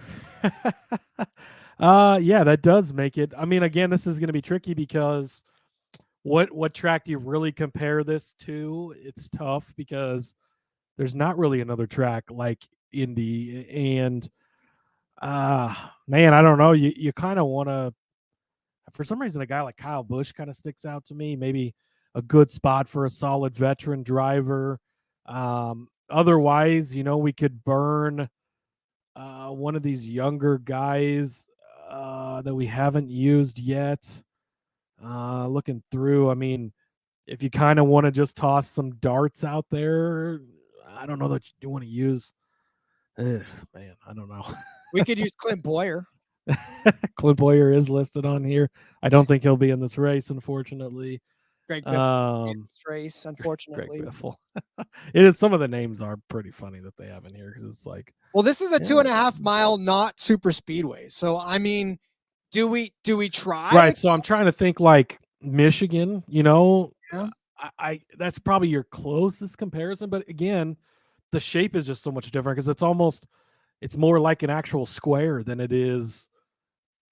Yeah, that does make it. I mean, again, this is going to be tricky because what track do you really compare this to? It's tough because there's not really another track like Indy. And man, I don't know. You kind of want to, for some reason, a guy like Kyle Busch kind of sticks out to me. Maybe a good spot for a solid veteran driver. Otherwise, we could burn one of these younger guys. that we haven't used yet. Looking through, I mean, if you kind of want to just toss some darts out there, I don't know that you do want to use. Man, I don't know. We could use Clint Boyer. Clint Boyer is listed on here. I don't think he'll be in this race, unfortunately. Greg Biffle in this race, unfortunately. Greg Biffle. It is. Some of the names are pretty funny that they have in here because it's like, well, this is a 2.5 mile, not super speedway. So I mean, do we try? Right. So I'm trying to think like Michigan. Yeah. I that's probably your closest comparison, but again, the shape is just so much different because it's more like an actual square than it is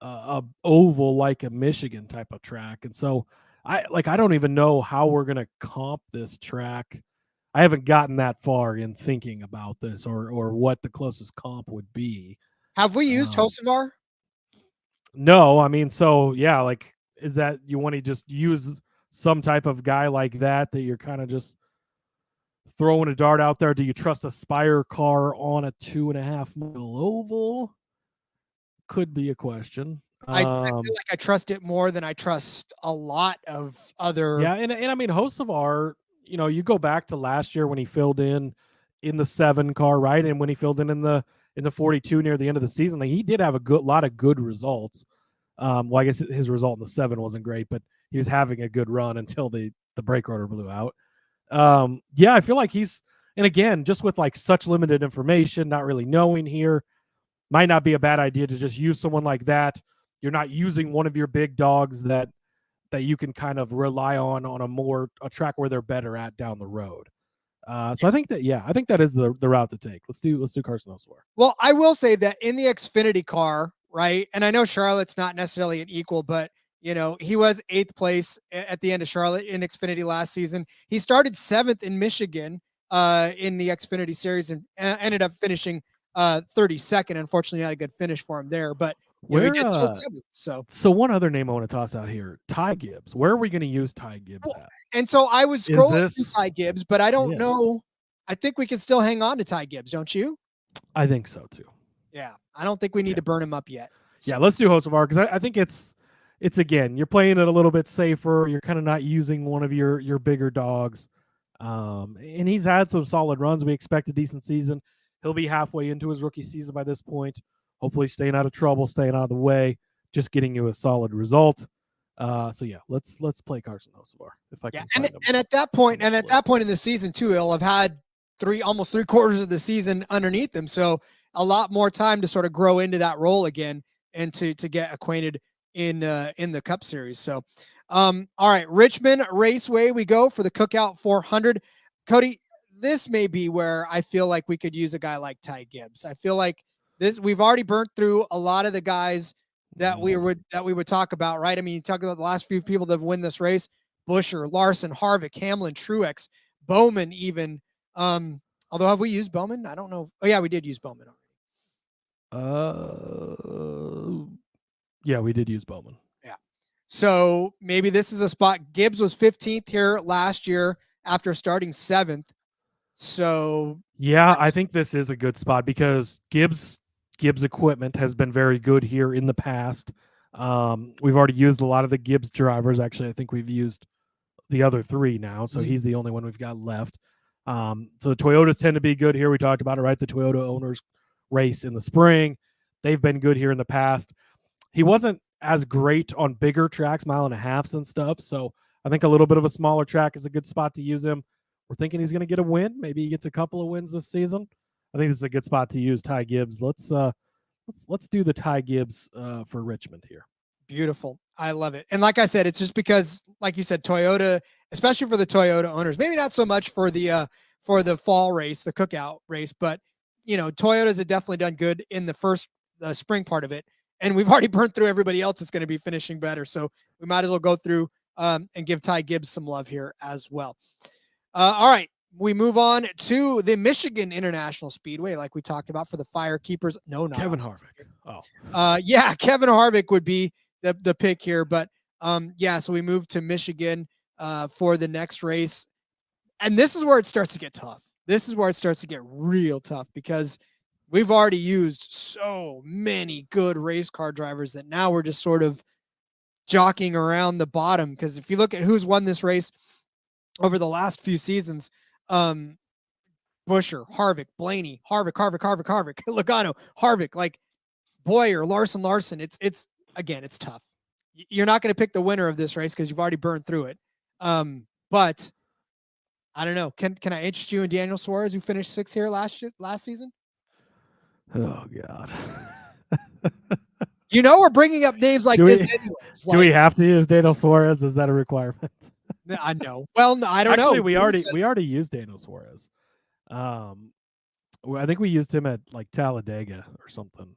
a oval like a Michigan type of track. And so I don't even know how we're gonna comp this track. I haven't gotten that far in thinking about this or what the closest comp would be. Have we used Hocevar? No, I mean, so yeah, like, is that you want to just use some type of guy like that you're kind of just throwing a dart out there? Do you trust a Spire car on a 2.5 mile oval? Could be a question. I feel like I trust it more than I trust a lot of other. Yeah, and I mean, Hocevar, you go back to last year when he filled in the 7 car, right? And when he filled in the 42 near the end of the season, like, he did have a lot of good results. Well, I guess his result in the 7 wasn't great, but he was having a good run until the brake rotor blew out. Yeah, I feel like and again, just with like such limited information, not really knowing here, might not be a bad idea to just use someone like that. You're not using one of your big dogs that you can kind of rely on a track where they're better at down the road. So I think that is the route to take. Let's do Carson Hocevar. Well, I will say that in the Xfinity car, right? And I know Charlotte's not necessarily an equal, but he was 8th place at the end of Charlotte in Xfinity last season. He started 7th in Michigan in the Xfinity Series and ended up finishing 32nd. Unfortunately, not a good finish for him there, but he did start 7th. So one other name I want to toss out here, Ty Gibbs. Where are we going to use Ty Gibbs at? And so I was scrolling through Ty Gibbs, but I don't know. I think we can still hang on to Ty Gibbs, don't you? I think so too. Yeah, I don't think we need to burn him up yet. So. Yeah, let's do Hocevar because I think it's again, you're playing it a little bit safer. You're kind of not using one of your bigger dogs. And he's had some solid runs. We expect a decent season. He'll be halfway into his rookie season by this point. Hopefully staying out of trouble, staying out of the way, just getting you a solid result. So yeah, let's play Carson Hocevar if I can. Yeah, and at that point in the season too, he'll have had almost 3/4 of the season underneath him. So a lot more time to sort of grow into that role again and to get acquainted in the Cup Series. So all right, Richmond Raceway we go for the Cookout 400. Cody, this may be where I feel like we could use a guy like Ty Gibbs. I feel like we've already burnt through a lot of the guys that we would talk about, right? I mean, you talk about the last few people that have won this race: Buescher, Larson, Harvick, Hamlin, Truex, Bowman, even. Although have we used Bowman? I don't know. Oh yeah, we did use Bowman already. Yeah, we did use Bowman. Yeah. So maybe this is a spot. Gibbs was 15th here last year after starting 7th. So yeah, I think this is a good spot because Gibbs equipment has been very good here in the past. We've already used a lot of the Gibbs drivers. Actually, I think we've used the other 3 now, so he's the only one we've got left. So the Toyotas tend to be good here. We talked about it, right? The Toyota owners race in the spring. They've been good here in the past. He wasn't as great on bigger tracks, 1.5 miles and stuff. So I think a little bit of a smaller track is a good spot to use him. We're thinking he's going to get a win. Maybe he gets a couple of wins this season. I think this is a good spot to use Ty Gibbs. Let's do the Ty Gibbs for Richmond here. Beautiful. I love it. And like I said, it's just because, like you said, Toyota, especially for the Toyota owners, maybe not so much for the fall race, the Cookout race, but Toyotas have definitely done good in the spring part of it. And we've already burnt through everybody else that's going to be finishing better. So we might as well go through and give Ty Gibbs some love here as well. All right. We move on to the Michigan International Speedway, like we talked about for the Fire Keepers. No, not Kevin Harvick. Yeah, Kevin Harvick would be the pick here, but so we move to Michigan for the next race, and this is where it starts to get tough. This is where it starts to get real tough because we've already used so many good race car drivers that now we're just sort of jockeying around the bottom. Because if you look at who's won this race over the last few seasons, Buescher, Harvick, Blaney, Harvick, Logano, Harvick, like Boyer, Larson. It's again, it's tough. You're not going to pick the winner of this race because you've already burned through it. But I don't know. Can I interest you in Daniel Suarez, who finished 6th here last season? Oh God. We're bringing up names like this anyways. Do we have to use Daniel Suarez? Is that a requirement? I know. Well, no, I don't know. We already used Daniel Suarez. I think we used him at like Talladega or something.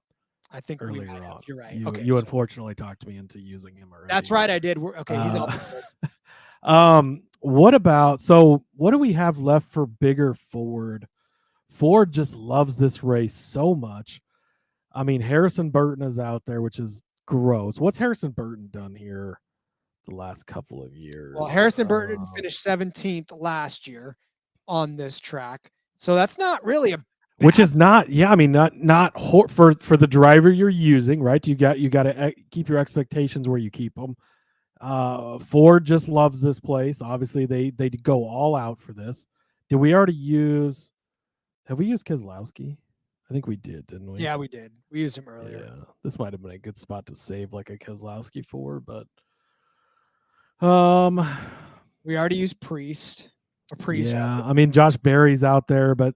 I think earlier on. You're right. You unfortunately talked me into using him already. That's right. I did. Okay. He's up. What do we have left for bigger Ford? Ford just loves this race so much. I mean, Harrison Burton is out there, which is gross. What's Harrison Burton done here the last couple of years? Well, Harrison Burton finished 17th last year on this track. So that's not really which is not, yeah. I mean, not for the driver you're using, right? You got to keep your expectations where you keep them. Ford just loves this place. Obviously, they go all out for this. Did we already use? Have we used Keselowski? I think we did, didn't we? Yeah, we did. We used him earlier. Yeah, this might have been a good spot to save like a Keselowski for, but we already used Priest. Yeah, I mean Josh Berry's out there, but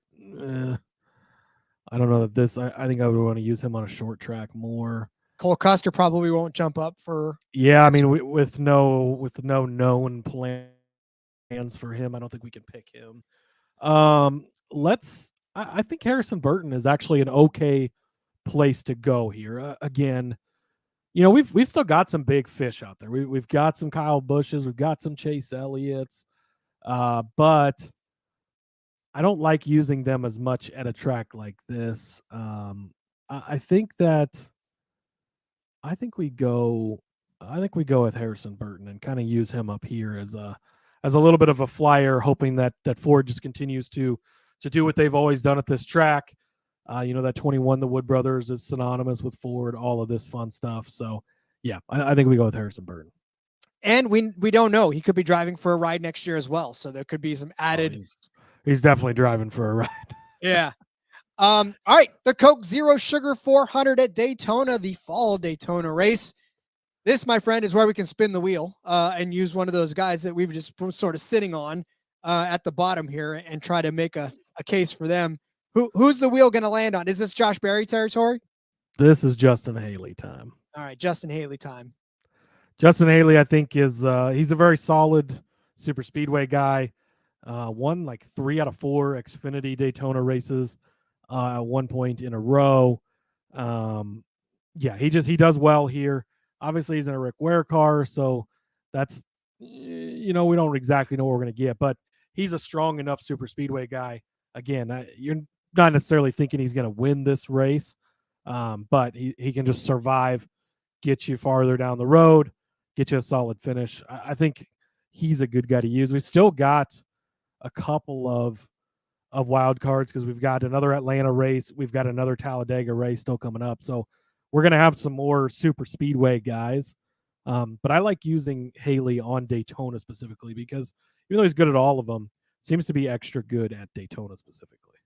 I don't know that I think I would want to use him on a short track more. Cole Custer probably won't jump up for. Yeah, I mean with no known plans for him, I don't think we can pick him. I think Harrison Burton is actually an okay place to go here. Again, we've still got some big fish out there. We've got some Kyle Busches, we've got some Chase Elliott's, but I don't like using them as much at a track like this. I think we go with Harrison Burton and kind of use him up here as a little bit of a flyer, hoping that Ford just continues to do what they've always done at this track. That 21, the Wood Brothers is synonymous with Ford, all of this fun stuff. So yeah, I think we go with Harrison Burton. And we don't know. He could be driving for a ride next year as well. So there could be some added. He's definitely driving for a ride. Yeah. All right. The Coke Zero Sugar 400 at Daytona, the fall Daytona race. This, my friend, is where we can spin the wheel and use one of those guys that we've just sort of sitting on at the bottom here and try to make a case for them. Who's the wheel going to land on? Is this Josh Berry territory? This is Justin Haley time. All right. Justin Haley time. Justin Haley, I think, is he's a very solid super speedway guy. Won like 3 out of 4 Xfinity Daytona races at one point in a row. Yeah, he does well here. Obviously, he's in a Rick Ware car, so that's we don't exactly know what we're going to get, but he's a strong enough super speedway guy. Again, you're not necessarily thinking he's going to win this race, but he can just survive, get you farther down the road, get you a solid finish. I think he's a good guy to use. We've still got a couple of wild cards because we've got another Atlanta race. We've got another Talladega race still coming up. So we're going to have some more super speedway guys. But I like using Haley on Daytona specifically because even though he's good at all of them, seems to be extra good at Daytona specifically.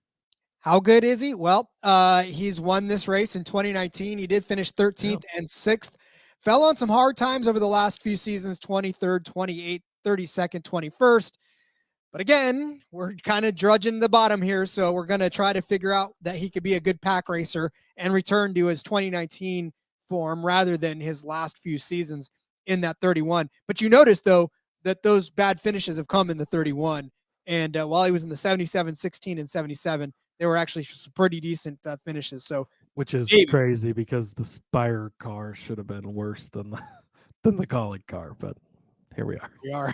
How good is he? Well, he's won this race in 2019. He did finish 13th and 6th. Fell on some hard times over the last few seasons, 23rd, 28th, 32nd, 21st. But again, we're kind of drudging the bottom here, so we're going to try to figure out that he could be a good pack racer and return to his 2019 form rather than his last few seasons in that 31. But you notice, though, that those bad finishes have come in the 31. And while he was in the 77, 16, and 77, they were actually some pretty decent finishes. So, which is crazy because the Spire car should have been worse than the Colleague car, but here we are. We are.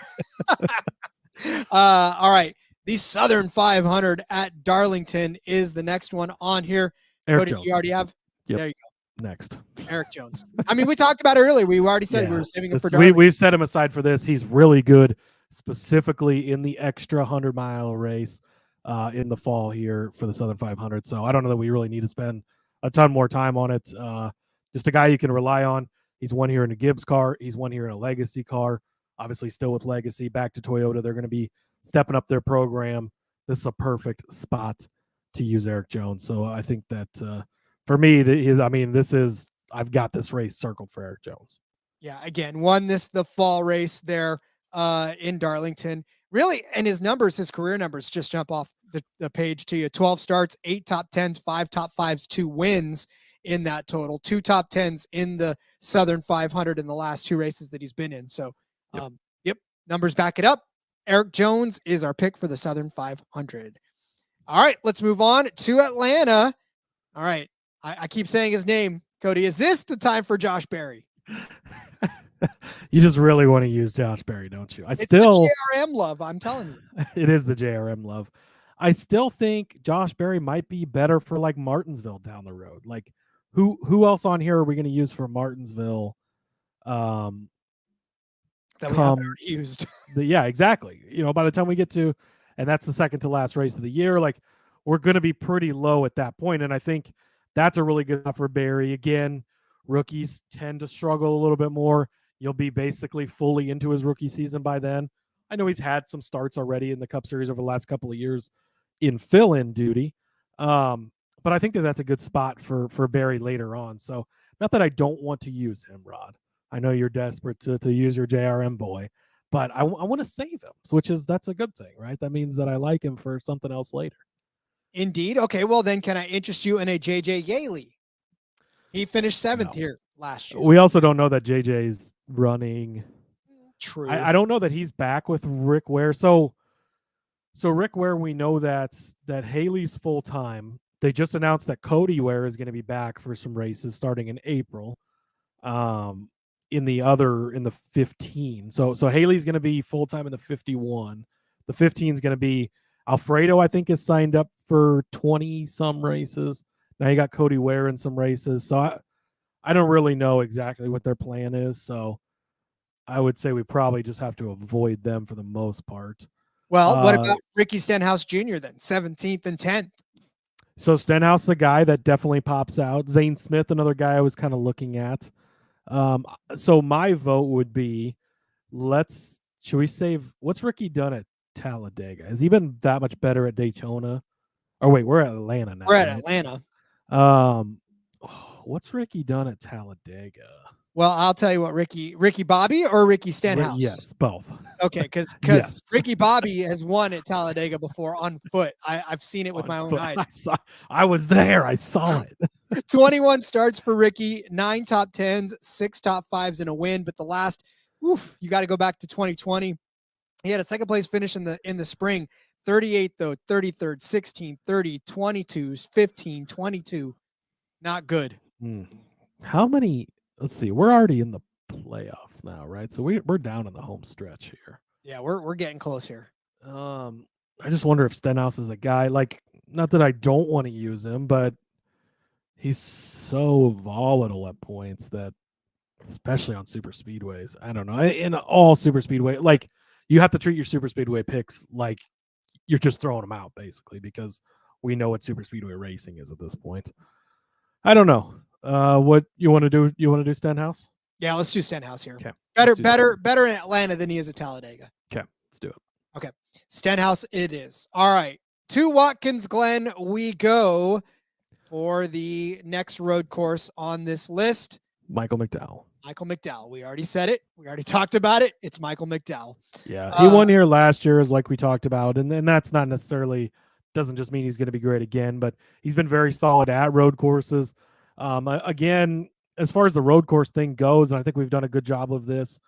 All right. The Southern 500 at Darlington is the next one on here. Cody, you already have? Yep. There you go. Next. Eric Jones. I mean, we talked about it earlier. We already said we were saving him for Darlington. We've set him aside for this. He's really good, specifically in the extra 100-mile race. in the fall here for the Southern 500. So I don't know that we really need to spend a ton more time on it. Just a guy you can rely on. He's won here in a Gibbs car. He's won here in a Legacy car. Obviously still with Legacy. Back to Toyota. They're going to be stepping up their program. This is a perfect spot to use Eric Jones. So I think that for me, I've got this race circled for Eric Jones. Yeah, again, won the fall race there in Darlington. Really, and his career numbers just jump off the page to you. 12 starts, 8 top 10s, 5 top 5s, 2 wins in that total. 2 top 10s in the Southern 500 in the last 2 races that he's been in. So, yep, numbers back it up. Eric Jones is our pick for the Southern 500. All right, let's move on to Atlanta. All right, I keep saying his name, Cody. Is this the time for Josh Berry? You just really want to use Josh Berry, don't you? It's the JRM love, I'm telling you. It is the JRM love. I still think Josh Berry might be better for like Martinsville down the road. Like who else on here are we going to use for Martinsville? That we haven't already used. Yeah, exactly. By the time we get to, and that's the second to last race of the year, like we're going to be pretty low at that point. And I think that's a really good spot for Berry. Again, rookies tend to struggle a little bit more. You'll be basically fully into his rookie season by then. I know he's had some starts already in the Cup Series over the last couple of years in fill-in duty. But I think that's a good spot for Berry later on. So not that I don't want to use him, Rod. I know you're desperate to use your JRM boy, but I want to save him, that's a good thing, right? That means that I like him for something else later. Indeed. Okay, well then can I interest you in a JJ Yaley? He finished 7th here last year. We also don't know that JJ's running. True. I don't know that he's back with Rick Ware. So Rick Ware, we know that Haley's full time. They just announced that Cody Ware is going to be back for some races starting in April. In the 15. So Haley's going to be full time in the 51. The 15 is going to be Alfredo. I think is signed up for 20 some races. Now you got Cody Ware in some races. So I don't really know exactly what their plan is. So I would say we probably just have to avoid them for the most part. Well, what about Ricky Stenhouse Jr. then? 17th and 10th. So Stenhouse, a guy that definitely pops out. Zane Smith, another guy I was kind of looking at. So my vote would be, should we save, what's Ricky done at Talladega? Has he been that much better at Daytona? Oh wait, we're at Atlanta now. We're at Atlanta. What's Ricky done at Talladega? Well, I'll tell you what, Ricky Bobby or Ricky Stenhouse? Yes, both. Okay, because yes. Ricky Bobby has won at Talladega before on foot. I've seen it with my own eyes. I was there. I saw it. 21 starts for Ricky, 9 top 10s, 6 top 5s, and a win. But the last, you got to go back to 2020. He had a second place finish in the spring. 38 though, 33rd, 16, 30, 22s, 15, 22. Not good. How many? Let's see. We're already in the playoffs now, right? So we're down in the home stretch here. Yeah, we're getting close here. I just wonder if Stenhouse is a guy, like, not that I don't want to use him, but he's so volatile at points that, especially on super speedways, I don't know. In all super speedway, like, you have to treat your super speedway picks like you're just throwing them out, basically, because we know what super speedway racing is at this point. I don't know. What you want to do? You want to do Stenhouse? Yeah, let's do Stenhouse here. Okay. Better in Atlanta than he is at Talladega. Okay, let's do it. Okay, Stenhouse it is. All right, to Watkins Glen we go for the next road course on this list. Michael McDowell. We already said it. We already talked about it. It's Michael McDowell. Yeah, he won here last year, like we talked about, and that's not necessarily doesn't just mean he's going to be great again, but he's been very solid at road courses. Again, as far as the road course thing goes, and I think we've done a good job of this,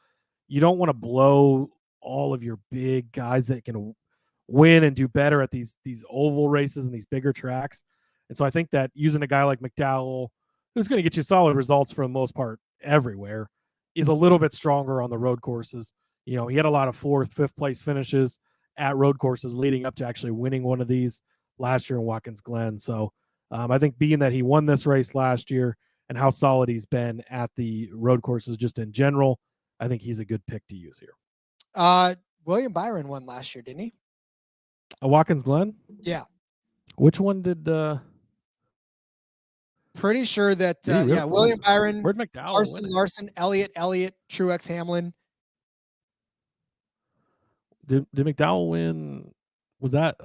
you don't want to blow all of your big guys that can win and do better at these oval races and these bigger tracks. And so I think that using a guy like McDowell, who's going to get you solid results for the most part everywhere, is a little bit stronger on the road courses. You know, he had a lot of 4th, 5th place finishes at road courses leading up to actually winning one of these last year in Watkins Glen. So I think being that he won this race last year and how solid he's been at the road courses just in general, I think he's a good pick to use here. William Byron won last year, didn't he? Watkins Glen? Yeah. Which one did Pretty sure that Did he really? yeah, William Byron, where'd McDowell Larson, win it? Larson, Elliott, Truex, Hamlin. Did McDowell win? Was that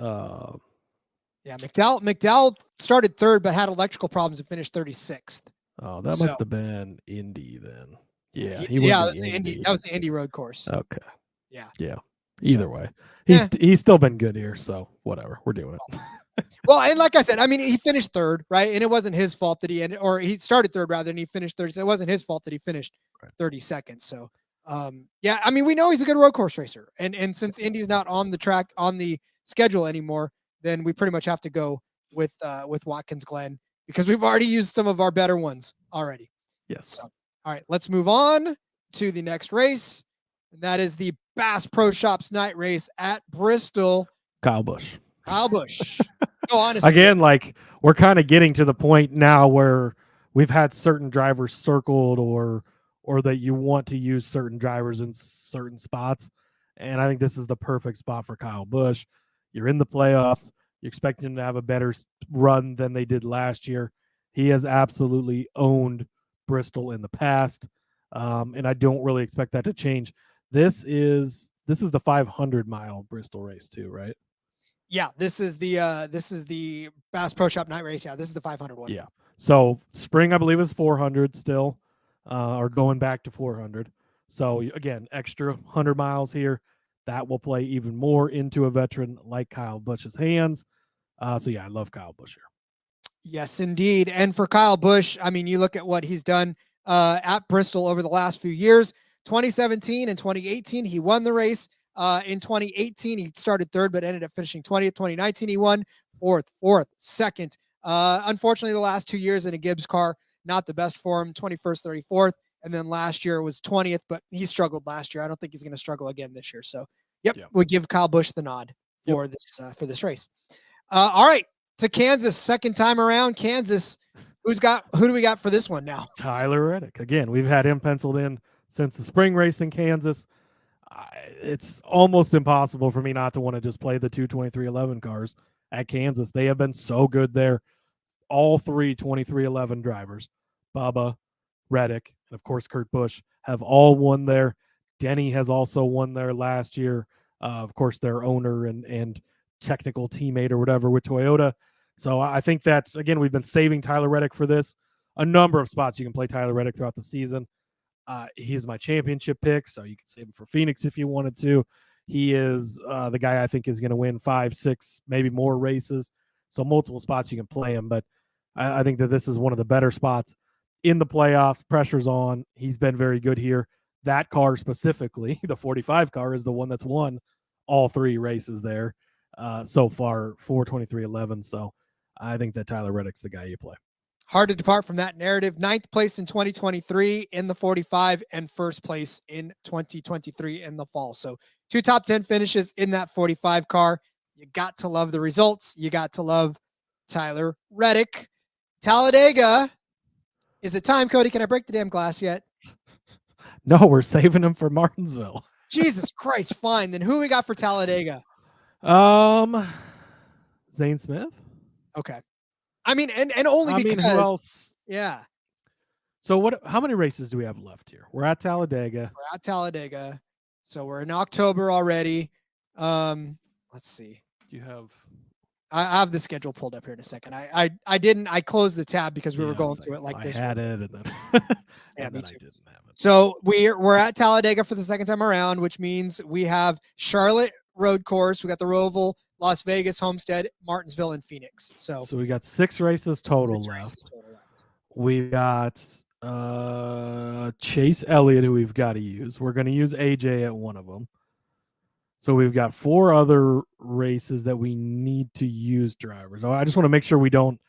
Yeah, McDowell started third but had electrical problems and finished 36th. oh, that must have been Indy then. Yeah, he yeah, went that to was Indy. That was the Indy road course. Okay. Yeah. Yeah. Either way. Yeah. He's still been good here, so whatever. We're doing it. Well, and like I said, I mean, he finished third, right? And it wasn't his fault that he ended, or he started third rather than he finished third. So it wasn't his fault that he finished 32nd. So, yeah, I mean, we know he's a good road course racer, and since Indy's not on the track on the schedule anymore, then we pretty much have to go with Watkins Glen because we've already used some of our better ones already. Yes. So, all right, let's move on to the next race, and that is the Bass Pro Shops night race at Bristol. Kyle Busch. Kyle Busch. Oh, honestly, Again, like we're kind of getting to the point now where we've had certain drivers circled or that you want to use certain drivers in certain spots. And I think this is the perfect spot for Kyle Busch. You're in the playoffs. You expect him to have a better run than they did last year. He has absolutely owned Bristol in the past. And I don't really expect that to change. This is the 500-mile Bristol race too, right? Yeah, this is the Bass Pro Shop night race. Yeah, this is the 500 one. Yeah. So spring, I believe, is 400 still, or going back to 400. So again, extra 100 miles here. That will play even more into a veteran like Kyle Busch's hands. So yeah, I love Kyle Busch here. Yes, indeed. And for Kyle Busch, I mean, you look at what he's done at Bristol over the last few years. 2017 and 2018, he won the race. In 2018, he started third, but ended up finishing 20th. 2019, he won fourth, second. Unfortunately, the last 2 years in a Gibbs car, not the best for him. 21st, 34th, and then last year was 20th, but he struggled last year. I don't think he's going to struggle again this year. So, yep. We'll give Kyle Busch the nod for this race. All right, to Kansas, second time around. Kansas, who do we got for this one now? Tyler Reddick. Again, we've had him penciled in since the spring race in Kansas. It's almost impossible for me not to want to just play the 22311 cars at Kansas. They have been so good there. All three 2311 drivers, Bubba, Reddick, and of course Kurt Busch, have all won there. Denny has also won there last year. Of course, their owner and technical teammate or whatever with Toyota. So I think that's, again, we've been saving Tyler Reddick for this. A number of spots you can play Tyler Reddick throughout the season. He's my championship pick, so you can save him for Phoenix if you wanted to. He is the guy I think is going to win 5, 6, maybe more races. So multiple spots you can play him, but I think that this is one of the better spots in the playoffs. Pressure's on. He's been very good here. That car specifically, the 45 car, is the one that's won all 3 races there so far for 2311. So I think that Tyler Reddick's the guy you play. Hard to depart from that narrative. 9th place in 2023 in the 45 and first place in 2023 in the fall. So 2 top 10 finishes in that 45 car. You got to love the results. You got to love Tyler Reddick. Talladega. Is it time, Cody? Can I break the damn glass yet? No, we're saving him for Martinsville. Jesus Christ. Fine. Then who we got for Talladega? Zane Smith. Okay. I mean, and only because, who else? Yeah. So how many races do we have left here? We're at Talladega. So we're in October already. Let's see. You have, I have the schedule pulled up here in a second. I closed the tab because we were going through it like this. I had it and then yeah, me too. I didn't have it. So we're at Talladega for the second time around, which means we have Charlotte road course. We got the Roval, Las Vegas, Homestead, Martinsville, and Phoenix. So we got 6 races total left. We got Chase Elliott, who we've got to use. We're going to use AJ at one of them. So we've got 4 other races that we need to use drivers. I just want to make sure we don't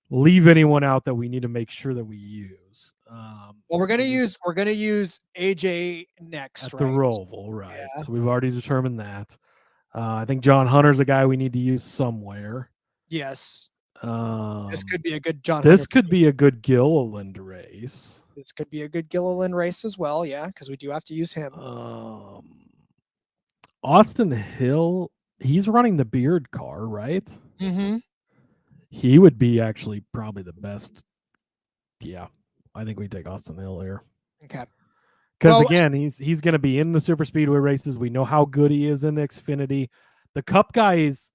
leave anyone out that we need to make sure that we use. Well, we're gonna use AJ next, at right? the Roval, right? Yeah. So we've already determined that. I think John Hunter's a guy we need to use somewhere. Yes. This could be a good be a good Gilliland race. This could be a good Gilliland race as well, yeah, because we do have to use him. Austin Hill he's running the Beard car, right? Mm-hmm. He would be actually probably the best. Yeah, I think we take Austin Hill here. Okay. Because Well, again, he's going to be in the super speedway races. We know how good he is in the Xfinity. The Cup guys,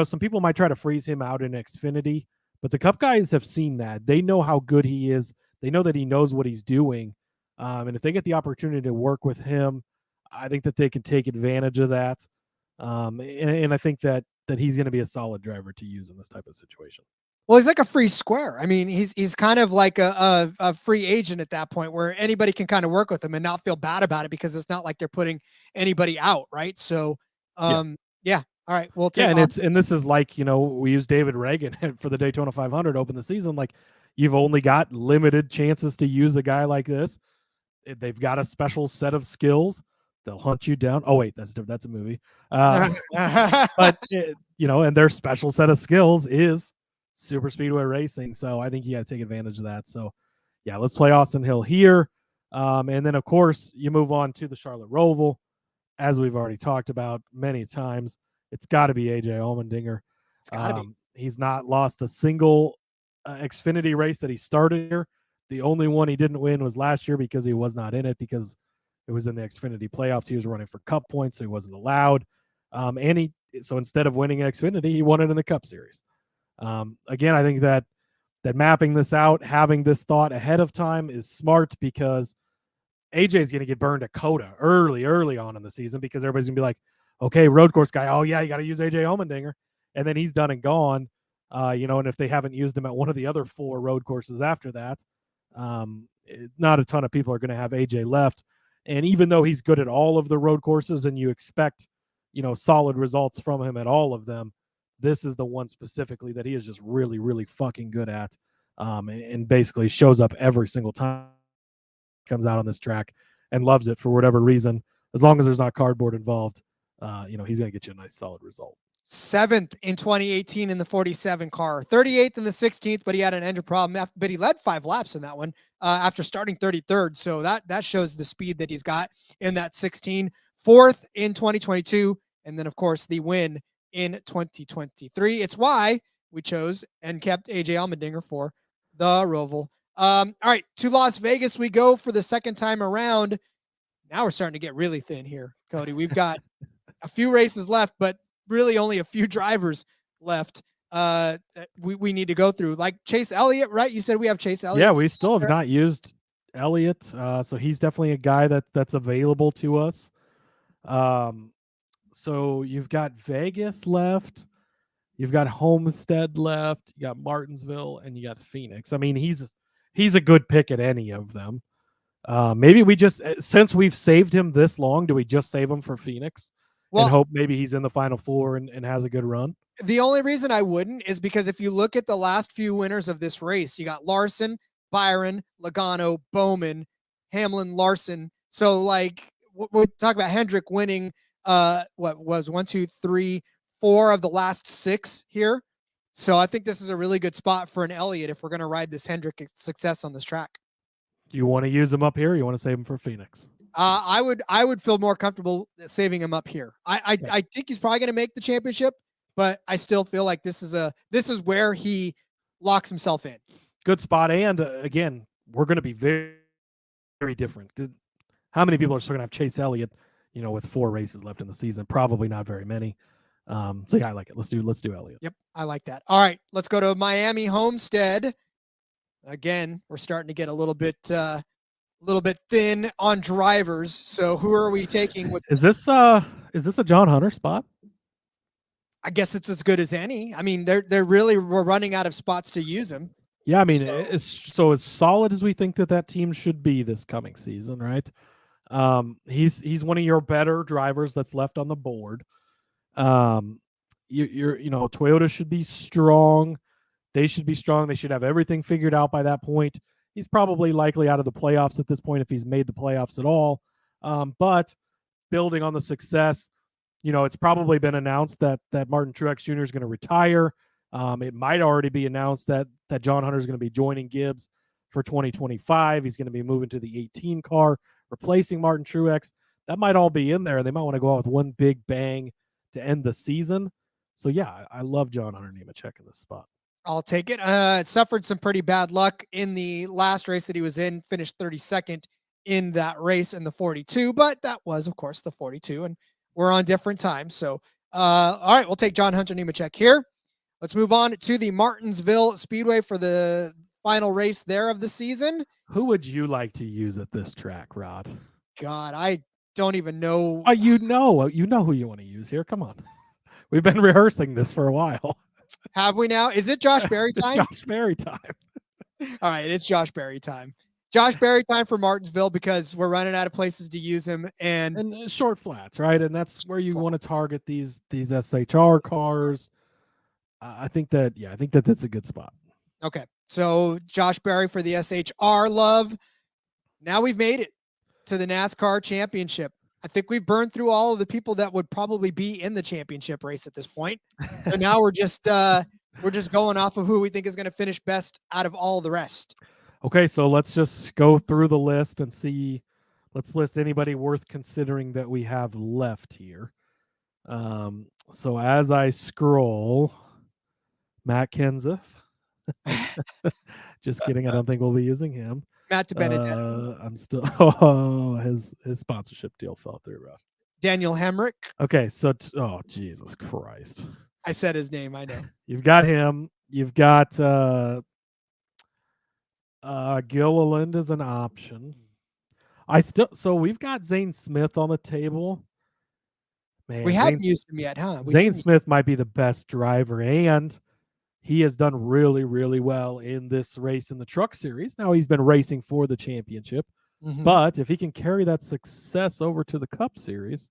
some people might try to freeze him out in Xfinity, but the Cup guys have seen that. They know how good he is. They know that he knows what he's doing. And if they get the opportunity to work with him, I think that they can take advantage of that. And I think that he's going to be a solid driver to use in this type of situation. Well, he's like a free square. I mean, he's kind of like a free agent at that point where anybody can kind of work with him and not feel bad about it because it's not like they're putting anybody out, right? So, yeah. All right, we'll take. Yeah, and this is like, we use David Reagan for the Daytona 500 to open the season. Like, you've only got limited chances to use a guy like this. They've got a special set of skills. They'll hunt you down. Oh wait, that's a movie. But and their special set of skills is super speedway racing. So I think you got to take advantage of that. So yeah, let's play Austin Hill here. And then of course you move on to the Charlotte Roval, as we've already talked about many times. It's got to be AJ Allmendinger. It's got to be. He's not lost a single Xfinity race that he started here. The only one he didn't win was last year because he was not in it because it was in the Xfinity playoffs. He was running for Cup points, so he wasn't allowed. So instead of winning Xfinity, he won it in the Cup Series. Again, I think that mapping this out, having this thought ahead of time is smart because AJ is going to get burned at CUTT early on in the season because everybody's going to be like, okay, road course guy, oh yeah, you got to use AJ Allmendinger. And then he's done and gone, and if they haven't used him at one of the other 4 road courses after that, not a ton of people are going to have AJ left. And even though he's good at all of the road courses and you expect, solid results from him at all of them, this is the one specifically that he is just really, really fucking good at, and basically shows up every single time he comes out on this track and loves it for whatever reason. As long as there's not cardboard involved, he's going to get you a nice solid result. 7th in 2018 in the 47 car, 38th in the 16th, but he had an engine problem. But he led 5 laps in that one after starting 33rd. So that shows the speed that he's got in that 16. 4th in 2022, and then of course the win in 2023. It's why we chose and kept AJ Allmendinger for the Roval. All right, to Las Vegas we go for the second time around. Now we're starting to get really thin here, Cody. We've got a few races left, but really only a few drivers left that we need to go through. Like Chase Elliott, right? You said we have Chase Elliott. Yeah, we still have not used Elliott, so he's definitely a guy that's available to us. So you've got Vegas left, you've got Homestead left, you got Martinsville, and you got Phoenix. I mean, he's a good pick at any of them. Maybe we just, since we've saved him this long, do we just save him for Phoenix and hope maybe he's in the Final 4 and has a good run? The only reason I wouldn't is because if you look at the last few winners of this race, you got Larson, Byron, Logano, Bowman, Hamlin, Larson. So like we talk about Hendrick winning, what was 1, 2, 3, 4 of the last 6 here. So I think this is a really good spot for an Elliott if we're going to ride this Hendrick success on this track. Do you want to use him up here or you want to save him for Phoenix? I would feel more comfortable saving him up here. I think he's probably going to make the championship, but I still feel like this is where he locks himself in. Good spot. And again, we're going to be very, very different. How many people are still going to have Chase Elliott, with 4 races left in the season? Probably not very many. So yeah, I like it. Let's do Elliott. Yep. I like that. All right, let's go to Miami Homestead. Again, we're starting to get a little bit thin on drivers. So who are we taking with? Is this a John Hunter spot? I guess it's as good as any. I mean, we're running out of spots to use him. Yeah, I mean, so as solid as we think that team should be this coming season, right? He's one of your better drivers that's left on the board. Toyota should be strong. They should be strong. They should have everything figured out by that point. He's probably likely out of the playoffs at this point if he's made the playoffs at all. But building on the success, it's probably been announced that Martin Truex Jr. is going to retire. It might already be announced that John Hunter is going to be joining Gibbs for 2025. He's going to be moving to the 18 car, replacing Martin Truex. That might all be in there. They might want to go out with one big bang to end the seaon. So yeah, I love John Hunter Nemechek in this spot. I'll take it. It suffered some pretty bad luck in the last race that he was in, finished 32nd in that race in the 42, but that was, of course, the 42, and we're on different times. So, all right, we'll take John Hunter Nemechek here. Let's move on to the Martinsville Speedway for the final race there of the season. Who would you like to use at this track, Rod? God, I don't even know. You know who you want to use here. Come on. We've been rehearsing this for a while. Have we now? Is it Josh Berry time? It's Josh Berry time. All right, it's Josh Berry time. Josh Berry time for Martinsville because we're running out of places to use him, and short flats, right? And that's where you want to target these SHR cars. I think that's a good spot. Okay, so Josh Berry for the SHR love. Now we've made it to the NASCAR championship. I think we've burned through all of the people that would probably be in the championship race at this point. So now we're just going off of who we think is going to finish best out of all the rest. Okay, so let's just go through the list and see. Let's list anybody worth considering that we have left here. So as I scroll, Matt Kenseth. Just kidding. I don't think we'll be using him. Matt DiBenedetto. I'm still. His sponsorship deal fell through, Ross. Daniel Hemrick. Okay, so Jesus Christ! I said his name. I know. You've got him. You've got Gilliland as an option. So we've got Zane Smith on the table. Man, we hadn't used him yet, huh? Zane Smith might be the best driver, and he has done really, really well in this race in the Truck Series. Now he's been racing for the championship, but if he can carry that success over to the Cup Series,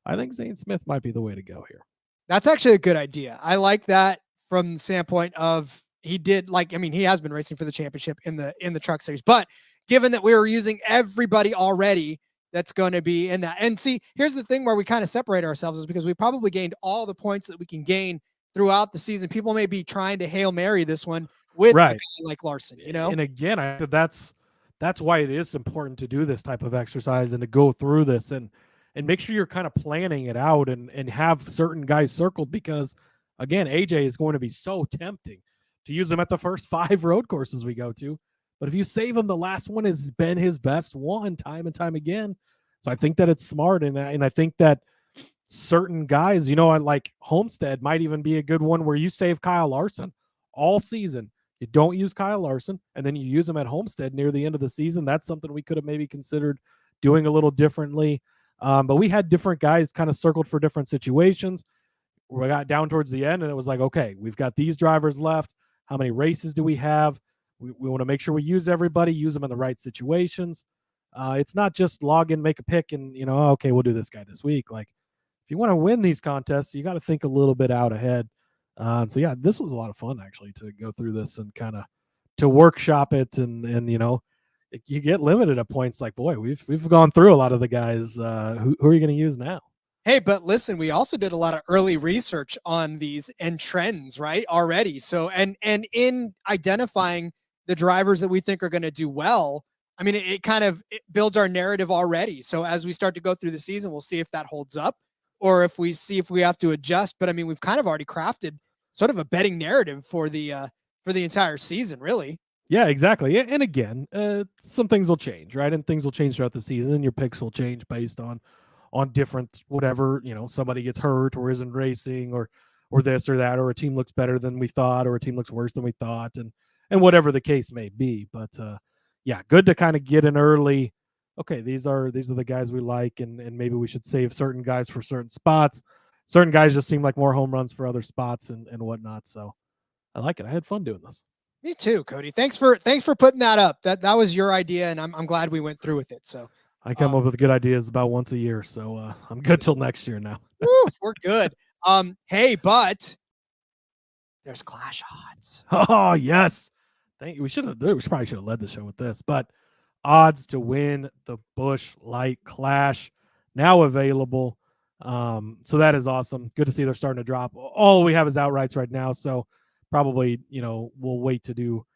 I think Zane Smith might be the way to go here. That's actually a good idea. I like that from the standpoint of he has been racing for the championship in the Truck Series, but given that we were using everybody already that's going to be in that. And see, here's the thing where we kind of separate ourselves is because we probably gained all the points that we can gain throughout the season. People may be trying to Hail Mary this one with a guy like Larson, And again, I think that's why it is important to do this type of exercise and to go through this and make sure you're kind of planning it out and have certain guys circled, because again, AJ is going to be so tempting to use him at the first 5 road courses we go to. But if you save him, the last one has been his best one time and time again. So I think that it's smart. And I think that certain guys, like Homestead might even be a good one where you save Kyle Larson all season. You don't use Kyle Larson, and then you use him at Homestead near the end of the season. That's something we could have maybe considered doing a little differently. But we had different guys kind of circled for different situations. We got down towards the end, and it was like, okay, we've got these drivers left. How many races do we have? We want to make sure we use everybody, use them in the right situations. It's not just log in, make a pick, and, okay, we'll do this guy this week. Like, if you want to win these contests, you got to think a little bit out ahead. So yeah, this was a lot of fun actually to go through this and kind of to workshop it, and you get limited at points. Like, boy, we've gone through a lot of the guys. Who are you going to use now? Hey, but listen, we also did a lot of early research on these and trends, right? Already. So, and in identifying the drivers that we think are going to do well, I mean, it builds our narrative already. So as we start to go through the season, we'll see if that holds up or if we have to adjust. But I mean, we've kind of already crafted sort of a betting narrative for the entire season, really. Yeah, exactly. And again, some things will change, right? And things will change throughout the season, and your picks will change based on different whatever, somebody gets hurt or isn't racing or this or that, or a team looks better than we thought, or a team looks worse than we thought, and whatever the case may be. But yeah, good to kind of get an early, okay, these are the guys we like, and maybe we should save certain guys for certain spots. Certain guys just seem like more home runs for other spots and whatnot. So I like it. I had fun doing this. Me too, Cody. Thanks for putting that up. That was your idea, and I'm glad we went through with it. So I come up with good ideas about once a year, so I'm good till next year now. Woo, we're good. Hey, but there's Clash odds. Oh yes, thank you. We probably should have led the show with this, but odds to win the Busch Light Clash now available. So that is awesome. Good to see they're starting to drop. All we have is outrights right now, so probably we'll wait to do.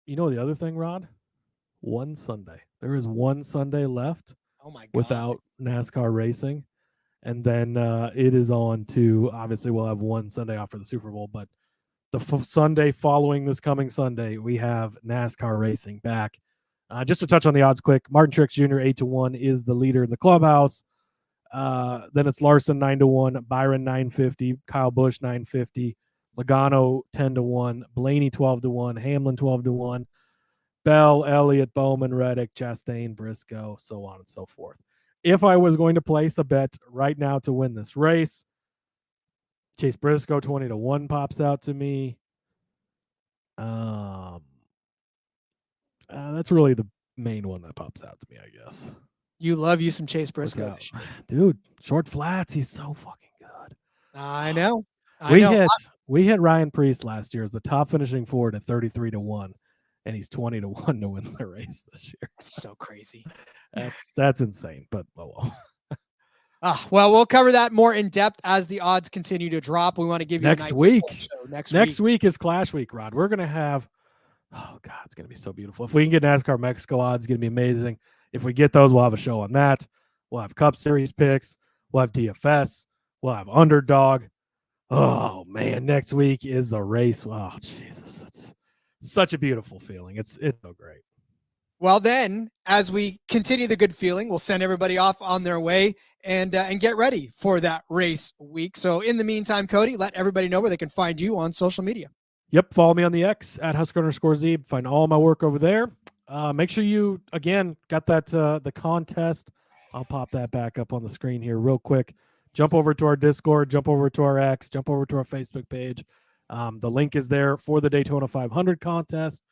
The other thing, Rod. One Sunday. There is one Sunday left. Oh my God. Without NASCAR racing. And then it is on to, obviously, we'll have one Sunday off for the Super Bowl, but the Sunday following this coming Sunday, we have NASCAR racing back. Just to touch on the odds quick, Martin Truex Jr. 8-1 is the leader in the clubhouse. Then it's Larson 9-1, Byron 950, Kyle Busch 950, Logano 10-1, Blaney 12-1, Hamlin 12-1, Bell, Elliott, Bowman, Reddick, Chastain, Briscoe, so on and so forth. If I was going to place a bet right now to win this race, Chase Briscoe 20-1 pops out to me. That's really the main one that pops out to me, I guess. You love you some Chase Briscoe this year. Dude, short flats, he's so fucking good. I know. We hit Ryan Preece last year as the top finishing Ford at 33-1, and he's 20-1 to win the race this year. That's so crazy. That's insane, but oh well. Well, we'll cover that more in depth as the odds continue to drop. We want to give you next a nice week. Next week is Clash Week, Rod. We're gonna have, oh god, it's gonna be so beautiful. If we can get NASCAR Mexico odds, it's gonna be amazing. If we get those, we'll have a show on that. We'll have Cup Series picks. We'll have DFS. We'll have Underdog. Oh man, next week is a race. Oh Jesus, it's such a beautiful feeling. It's so great. Well, then, as we continue the good feeling, we'll send everybody off on their way and get ready for that race week. So in the meantime, Cody, let everybody know where they can find you on social media. Yep. Follow me on the X at Husker_Zeeb. Find all my work over there. Make sure you, again, got that the contest. I'll pop that back up on the screen here real quick. Jump over to our Discord, jump over to our X, jump over to our Facebook page. The link is there for the Daytona 500 contest.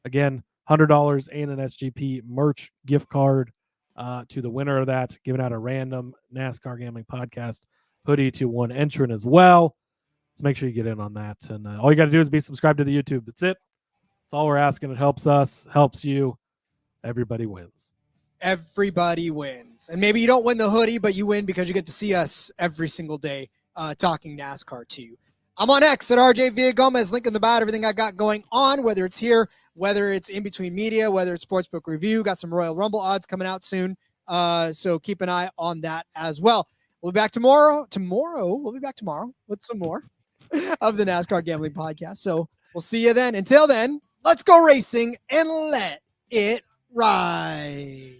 Again, $100 and an SGP merch gift card to the winner of that, giving out a random NASCAR Gambling Podcast hoodie to one entrant as well. So make sure you get in on that. And all you got to do is be subscribed to the YouTube. That's it. That's all we're asking. It helps us, helps you. Everybody wins. Everybody wins. And maybe you don't win the hoodie, but you win because you get to see us every single day talking NASCAR to you. I'm on X at RJ Villagomez, link in the bio, everything I got going on, whether it's here, whether it's in between media, whether it's Sportsbook Review, got some Royal Rumble odds coming out soon. So keep an eye on that as well. We'll be back tomorrow. We'll be back tomorrow with some more of the NASCAR Gambling Podcast. So we'll see you then. Until then, let's go racing and let it ride.